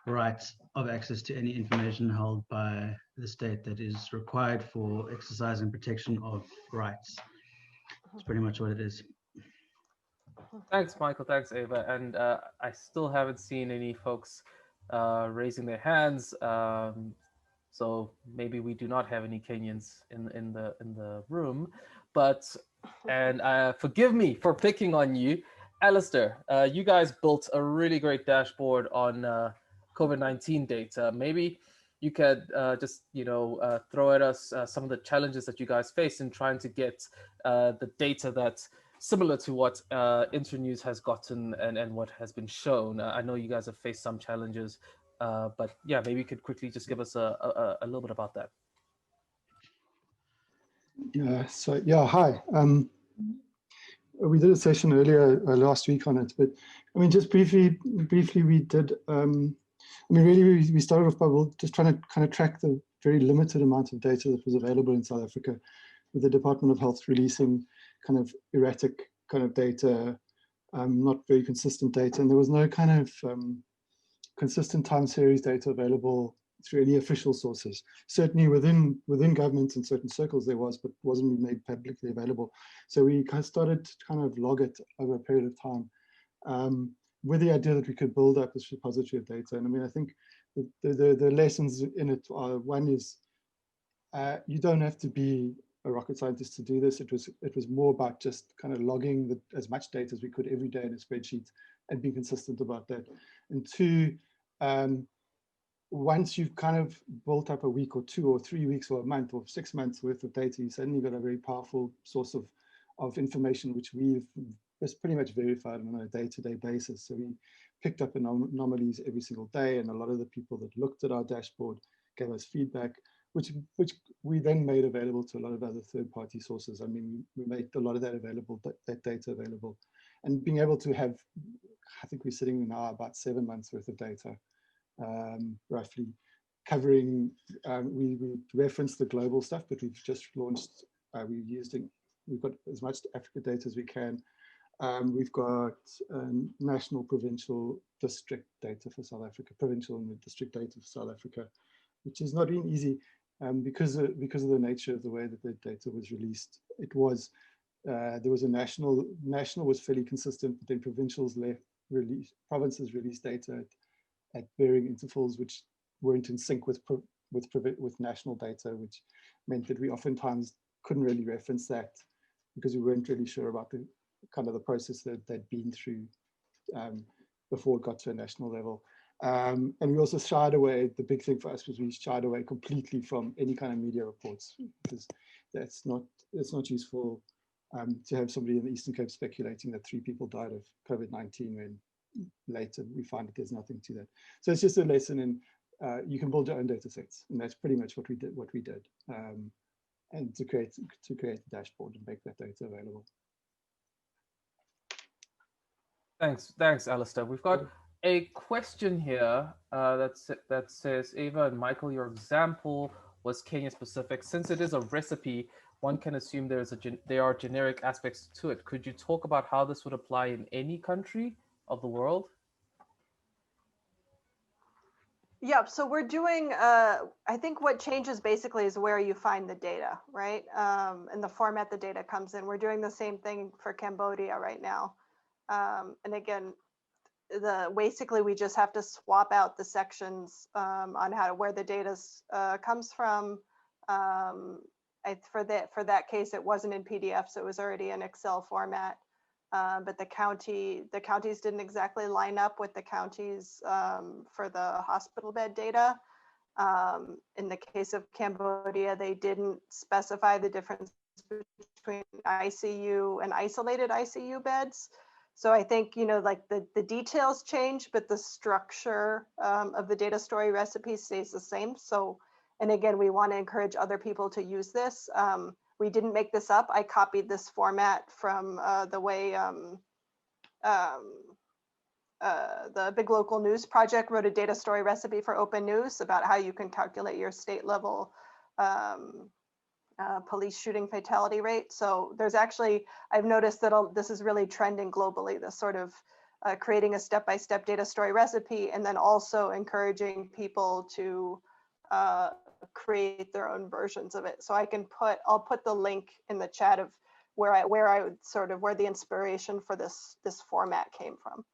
Speaker 3: rights of access to any information held by the state that is required for exercising protection of rights. That's pretty much what it is.
Speaker 1: Thanks, Michael. Thanks, Ava. And I still haven't seen any folks raising their hands. So maybe we do not have any Kenyans in the room. But forgive me for picking on you, Alistair. You guys built a really great dashboard on COVID-19 data. Maybe you could just throw at us some of the challenges that you guys face in trying to get the data that's similar to what Internews has gotten and what has been shown. I know you guys have faced some challenges, but yeah, maybe you could quickly just give us a little bit about that.
Speaker 4: Yeah, so yeah, hi. We did a session earlier last week on it, but I mean, just briefly we did, I mean, really we started off by just trying to kind of track the very limited amount of data that was available in South Africa, with the Department of Health releasing kind of erratic kind of data, not very consistent data, and there was no kind of consistent time series data available through any official sources. Certainly within government and certain circles there was, but wasn't made publicly available. So we kind of started to kind of log it over a period of time, with the idea that we could build up this repository of data. And I mean, I think the lessons in it are, one is you don't have to be a rocket scientist to do this. It was more about just kind of logging as much data as we could every day in a spreadsheet and being consistent about that. And two, once you've kind of built up a week or 2 or 3 weeks or a month or 6 months worth of data, you suddenly got a very powerful source of information, which we've just pretty much verified on a day-to-day basis. So we picked up anomalies every single day, and a lot of the people that looked at our dashboard gave us feedback, which we then made available to a lot of other third-party sources. I mean, we made a lot of that available, that data available, and being able to have, I think we're sitting now about 7 months worth of data, roughly covering, we referenced the global stuff, but we've just launched, we're using we've got as much Africa data as we can. We've got national, provincial, district data for South Africa, provincial and district data for South Africa, which is not been easy because of the nature of the way that the data was released. It was there was a national was fairly consistent, but then provincials provinces released data at varying intervals, which weren't in sync with national data, which meant that we oftentimes couldn't really reference that because we weren't really sure about the kind of the process that they'd been through before it got to a national level. And we also shied away. The big thing for us was we shied away completely from any kind of media reports, because it's not useful to have somebody in the Eastern Cape speculating that 3 people died of COVID-19 when later we find that there's nothing to that. So it's just a lesson in you can build your own data sets, and that's pretty much what we did. And to create a dashboard and make that data available.
Speaker 1: Thanks, Alistair. We've got a question here that says, Ava and Michael, your example was Kenya specific. Since it is a recipe, one can assume there are generic aspects to it. Could you talk about how this would apply in any country of the world?
Speaker 2: Yeah, so we're doing, I think what changes basically is where you find the data, right? And the format the data comes in. We're doing the same thing for Cambodia right now. And again, basically we just have to swap out the sections on where the data comes from. For that case, it wasn't in PDF, so it was already in Excel format. But the counties didn't exactly line up with the counties for the hospital bed data. In the case of Cambodia, they didn't specify the difference between ICU and isolated ICU beds. So I think, like the details change, but the structure of the data story recipe stays the same. So, and again, we want to encourage other people to use this. We didn't make this up. I copied this format from the way the Big Local News Project wrote a data story recipe for open news about how you can calculate your state level police shooting fatality rate. So there's actually, I've noticed that this is really trending globally, this sort of creating a step-by-step data story recipe, and then also encouraging people to create their own versions of it. So I'll put the link in the chat of where the inspiration for this format came from.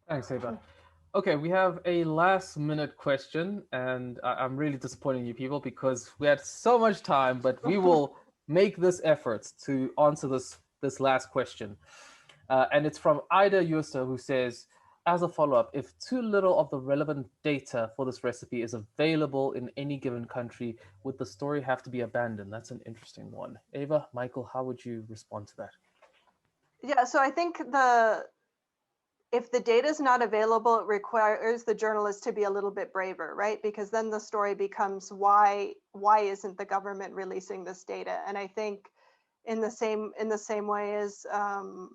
Speaker 1: Thanks, Ava. Okay, we have a last minute question, and I'm really disappointing you people because we had so much time, but we will make this effort to answer this last question. And it's from Ida Yusta, who says, as a follow-up, if too little of the relevant data for this recipe is available in any given country, would the story have to be abandoned? That's an interesting one. Ava, Michael, how would you respond to that?
Speaker 2: Yeah, so I think if the data is not available, it requires the journalist to be a little bit braver, right? Because then the story becomes why isn't the government releasing this data? And I think in the same way as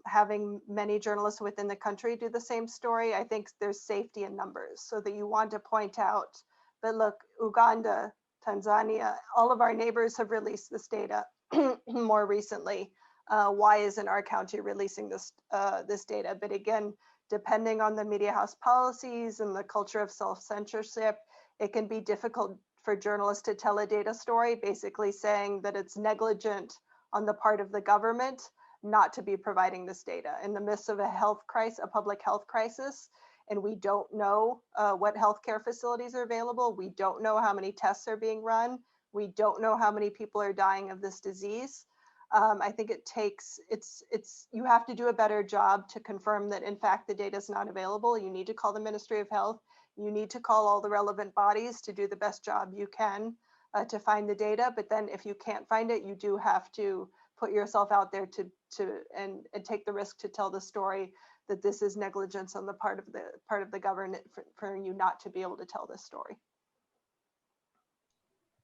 Speaker 2: having many journalists within the country do the same story, I think there's safety in numbers, so that you want to point out, but look, Uganda, Tanzania, all of our neighbors have released this data more recently. Why isn't our county releasing this data? But again, depending on the media house policies and the culture of self-censorship, it can be difficult for journalists to tell a data story, basically saying that it's negligent on the part of the government not to be providing this data in the midst of a public health crisis. And we don't know what healthcare facilities are available. We don't know how many tests are being run. We don't know how many people are dying of this disease. I think you have to do a better job to confirm that in fact the data is not available. You need to call the Ministry of Health. You need to call all the relevant bodies to do the best job you can to find the data. But then if you can't find it, you do have to put yourself out there and take the risk to tell the story that this is negligence on the part of the government for you not to be able to tell this story.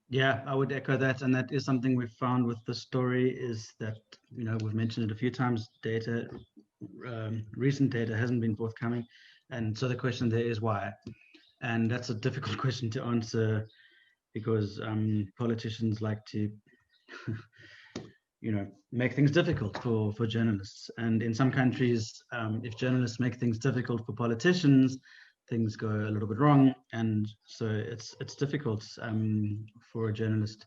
Speaker 3: Yeah, I would echo that, and that is something we've found with the story, is that, we've mentioned it a few times, recent data hasn't been forthcoming, and so the question there is why, and that's a difficult question to answer because politicians like to make things difficult for journalists. And in some countries, if journalists make things difficult for politicians, things go a little bit wrong. And so it's difficult for a journalist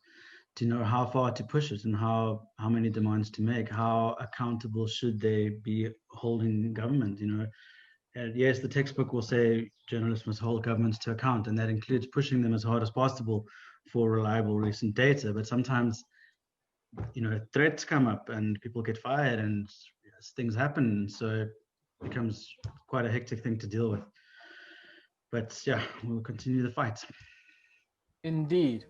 Speaker 3: to know how far to push it and how many demands to make. How accountable should they be holding government? And yes, the textbook will say journalists must hold governments to account, and that includes pushing them as hard as possible for reliable recent data. But sometimes, threats come up and people get fired and things happen. So it becomes quite a hectic thing to deal with. But yeah, we'll continue the fight.
Speaker 1: Indeed.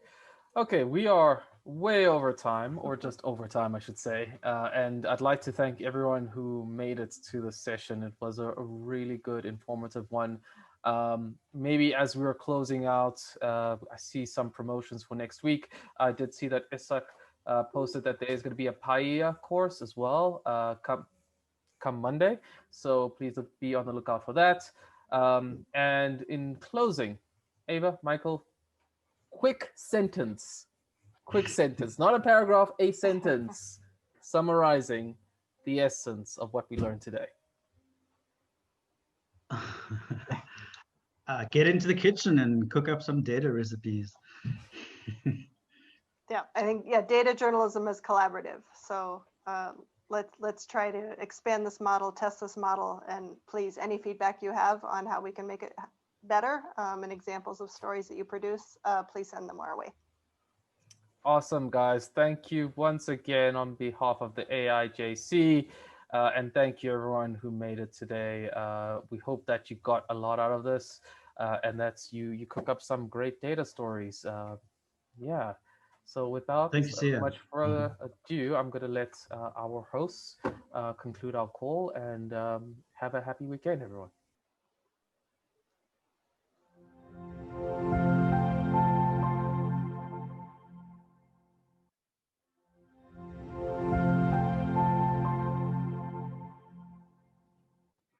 Speaker 1: Okay, we are way over time, or just over time, I should say. And I'd like to thank everyone who made it to the session. It was a really good, informative one. Maybe as we were closing out, I see some promotions for next week. I did see that Isak posted that there is going to be a paella course as well come Monday. So please be on the lookout for that. And in closing, Ava, Michael, quick sentence, not a paragraph, a sentence summarizing the essence of what we learned today.
Speaker 3: Get into the kitchen and cook up some data recipes.
Speaker 2: Yeah, I think, data journalism is collaborative. So let's try to expand this model, test this model, and please, any feedback you have on how we can make it better and examples of stories that you produce, please send them our way.
Speaker 1: Awesome, guys. Thank you once again on behalf of the AIJC. And thank you everyone who made it today. We hope that you got a lot out of this and that you cook up some great data stories. Yeah. So without much further ado, I'm going to let our hosts conclude our call and have a happy weekend, everyone.